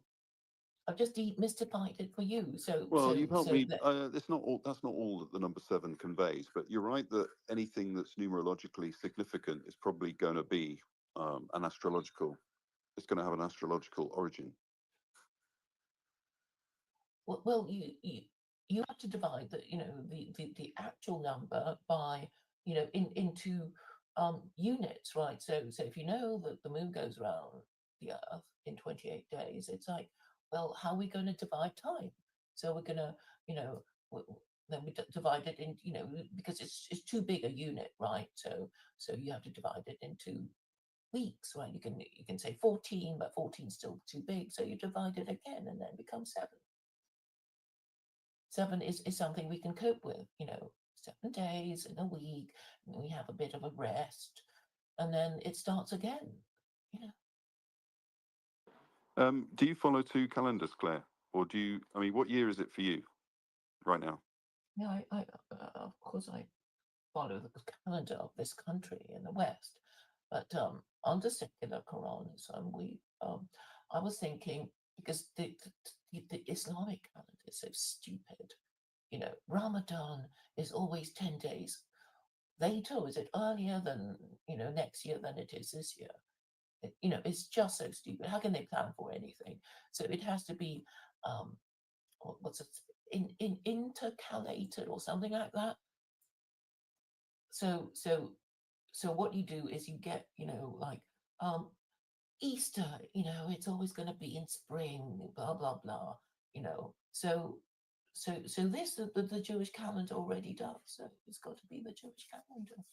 I've just demystified it for you. Well, you've helped me. That, That's not all that the number 7 conveys. But you're right that anything that's numerologically significant is probably going to be an astrological. It's going to have an astrological origin. well, you have to divide the actual number by into units, right? So if you know that the moon goes around the Earth in 28 days, it's like, well, how are we going to divide time? So we're going to then we divide it in, because it's too big a unit, right? So you have to divide it into weeks, right? You can say 14, but 14 is still too big, so you divide it again, and then it becomes 7. 7 is something we can cope with, 7 days in a week, and we have a bit of a rest, and then it starts again, Do you follow 2 calendars, Claire, or do you? I mean, what year is it for you right now? Yeah, I of course I follow the calendar of this country in the West, but under secular Quranism, I was thinking, because the Islamic calendar is so stupid. Ramadan is always 10 days later. Is it earlier than next year than it is this year? It's just so stupid. How can they plan for anything? So it has to be, what's it? intercalated or something like that. So what you do is you get, like, Easter, it's always going to be in spring, blah blah blah, so this the Jewish calendar already does. So it's got to be the Jewish calendar.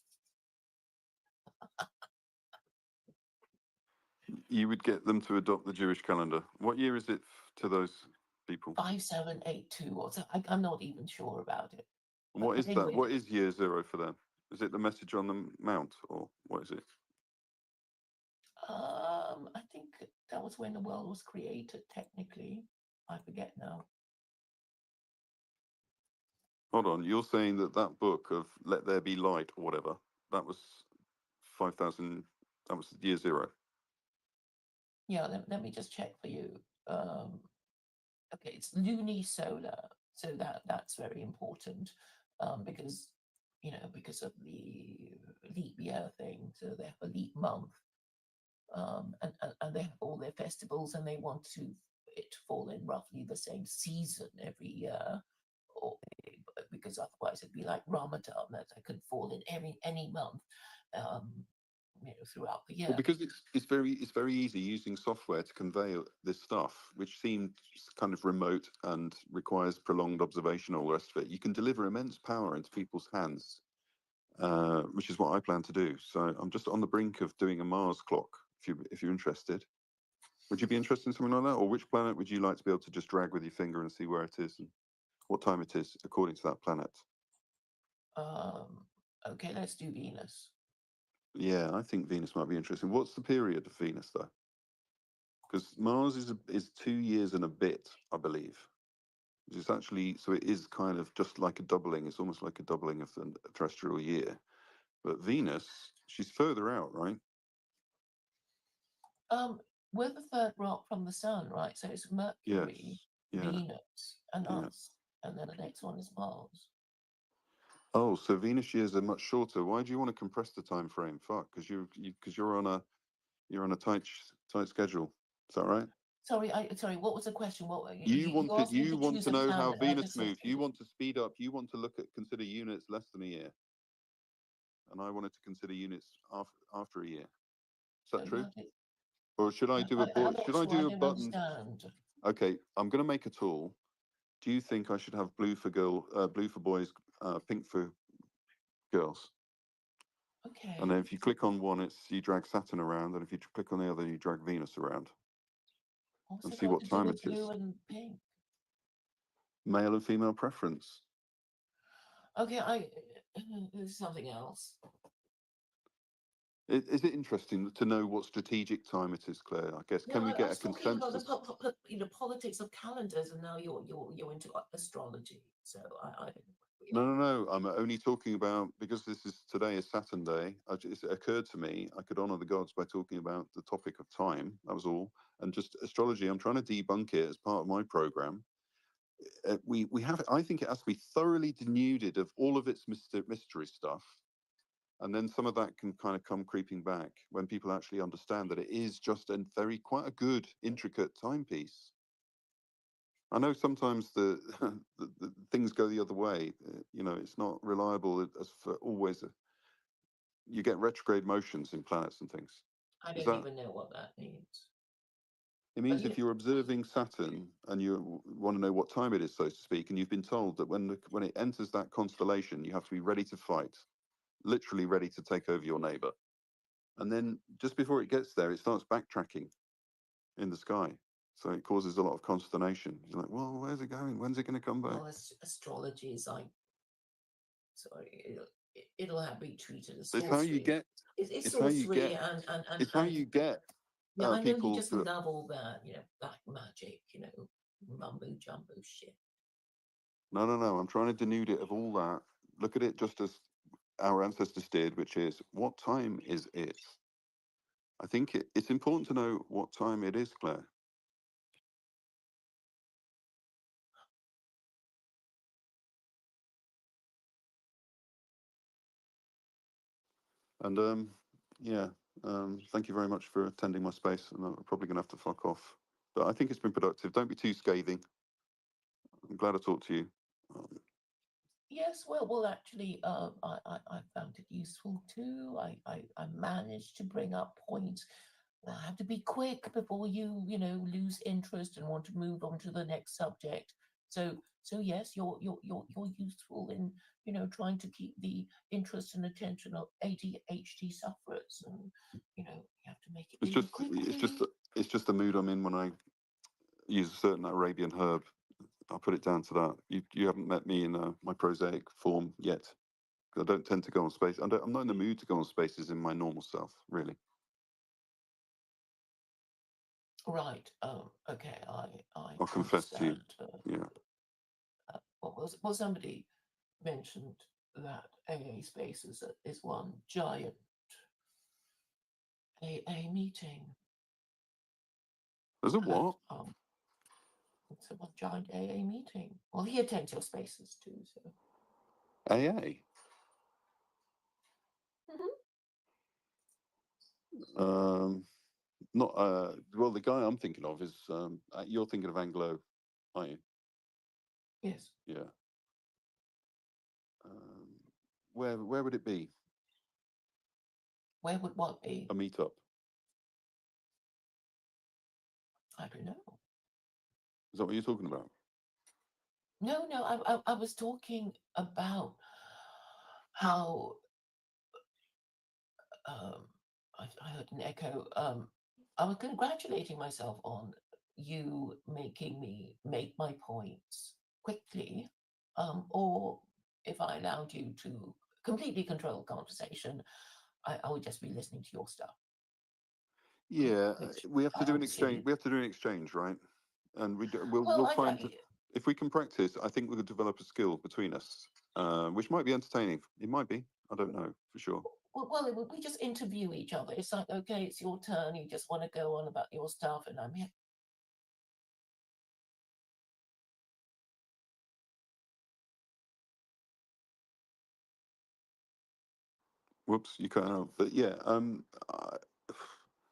You would get them to adopt the Jewish calendar. What year is it to those people? 5782 or so. I'm not even sure about it. And what But is that? anyway, What is year zero for them? Is it the message on the mount, or what is it? I think that was when the world was created. Technically, I forget now. Hold on, you're saying that that book of Let There Be Light or whatever, that was 5,000, that was year zero. Yeah, let me just check for you. Okay, it's lunisolar, so that's very important, because because of the leap year thing. So they have a leap month, and they have all their festivals, and they want it to fall in roughly the same season every year, or because otherwise it'd be like Ramadan, that could fall in any month, um, throughout the Well, year. because it's very easy using software to convey this stuff, which seemed kind of remote and requires prolonged observation, all the rest of it. You can deliver immense power into people's hands, which is what I plan to do. So I'm just on the brink of doing a Mars clock. If you're interested, would you be interested in something like that? Or which planet would you like to be able to just drag with your finger and see where it is and what time it is according to that planet? Okay, let's do Venus. Yeah, I think Venus might be interesting. What's the period of Venus though? Because Mars is 2 years and a bit, I believe. It's actually, so it is kind of just like a doubling. It's almost like a doubling of the terrestrial year. But Venus, she's further out, right? We're the third rock from the sun, right? So it's Yes. Mercury, Yeah. Venus, and Yeah. us, and then the next one is Mars. Oh, so Venus years are much shorter. Why do you want to compress the time frame? Fuck, because you're on a tight schedule. Is that right? Sorry. What was the question? What You asked me to want choose to a know how planet, and I Venus just said moves. You want to speed up. You want to consider units less than a year, and I wanted to consider units after a year. Is that true? Or should I do I'm not should I sure. I do a don't button? understand. Okay, I'm going to make a tool. Do you think I should have blue for blue for boys, pink for girls? Okay. And then if you click on one, you drag Saturn around, and if you click on the other, you drag Venus around, What's and it see got what to do time with it is. blue and pink? Male and female preference. Okay, there's something else. Is it interesting to know what strategic time it is, Claire? I guess. Can we I get a was talking about consensus? the politics of calendars, and now you're into astrology. So I don't know. No. I'm only talking about, because today is Saturn Day. It occurred to me I could honor the gods by talking about the topic of time. That was all. And just astrology, I'm trying to debunk it as part of my program. We have. I think it has to be thoroughly denuded of all of its mystery stuff, and then some of that can kind of come creeping back when people actually understand that it is just quite a good intricate timepiece. I know sometimes the things go the other way. It's not reliable as for always. You get retrograde motions in planets and things. I don't even know what that means. It means if you're observing Saturn and you want to know what time it is, so to speak, and you've been told that when it enters that constellation, you have to be ready to fight, literally ready to take over your neighbor. And then just before it gets there, it starts backtracking in the sky. So it causes a lot of consternation. You're like, well, where's it going? When's it going to come back? Well, astrology is like, sorry, it'll have be treated as sorcery. It's how you get. It's sorcery, and it's how you get. Yeah, I know you people just love all that, black magic, mumbo jumbo shit. No. I'm trying to denude it of all that. Look at it just as our ancestors did, which is, what time is it? I think it's important to know what time it is, Claire. And thank you very much for attending my space. And I'm probably going to have to fuck off, but I think it's been productive. Don't be too scathing. I'm glad I talked to you. Yes, well, actually, I found it useful too. I managed to bring up points. I have to be quick before you lose interest and want to move on to the next subject. So yes, you're useful in trying to keep the interest and attention of ADHD sufferers, and you have to make it It's really just, quickly. it's just the mood I'm in when I use a certain Arabian herb. I'll put it down to that. You haven't met me in my prosaic form yet. I don't tend to go on space. I'm not in the mood to go on spaces in my normal self, really. Right. Okay. I I'll confess to you. understand. Yeah. Well, somebody mentioned that AA space is one giant AA meeting. There's a That, what? it's a one giant AA meeting. Well, he attends your spaces too, so. AA. Not well. The guy I'm thinking of is you're thinking of Anglo, aren't you? Yes. Yeah. Where would it be? Where would what be? A meetup? I don't know. Is that what you're talking about? No, I was talking about how um, I heard an echo. I was congratulating myself on you making me make my points quickly, or if I allowed you to completely control the conversation, I would just be listening to your stuff. Yeah, Which we have to do an exchange. see. We have to do an exchange, right? And Well, we'll find if we can practice. I think we could develop a skill between us, which might be entertaining. It might be. I don't know for sure. well, we just interview each other. It's like, okay, it's your turn. You just want to go on about your stuff, and I'm here. Whoops, you cut out. But yeah,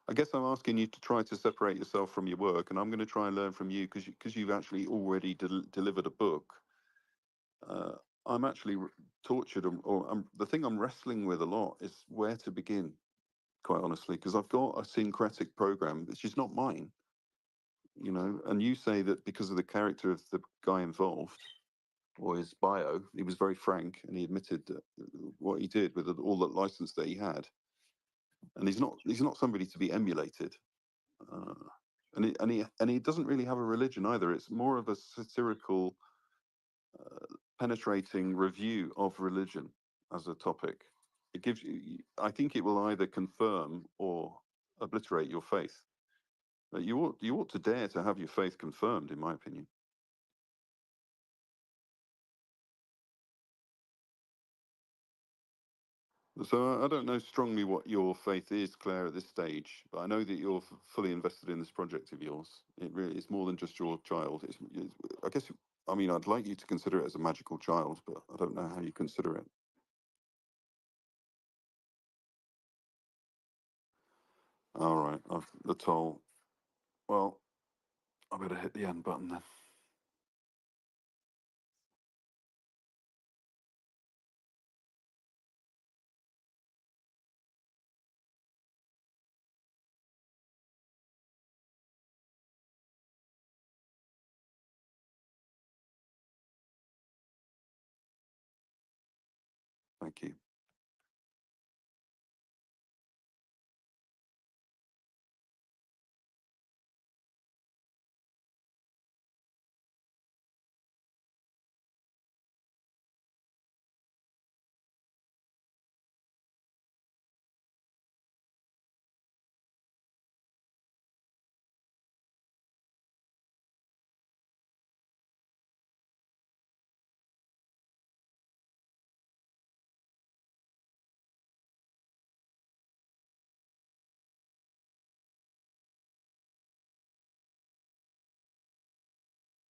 I guess I'm asking you to try to separate yourself from your work, and I'm going to try and learn from you because you've actually already delivered a book. Uh, I'm actually tortured, the thing I'm wrestling with a lot is where to begin. Quite honestly, because I've got a syncretic program which is not mine, and you say that because of the character of the guy involved or his bio, he was very frank and he admitted that what he did with all that license that he had, and he's not somebody to be emulated. uh, and he doesn't really have a religion either. It's more of a satirical, penetrating review of religion as a topic. It gives you, I think it will either confirm or obliterate your faith. But you ought to dare to have your faith confirmed, in my opinion. So I don't know strongly what your faith is, Claire, at this stage, but I know that you're fully invested in this project of yours. It really is more than just your child. I guess, I mean, I'd like you to consider it as a magical child, but I don't know how you consider it. All right, the toll. Well, I better hit the end button then. Thank you.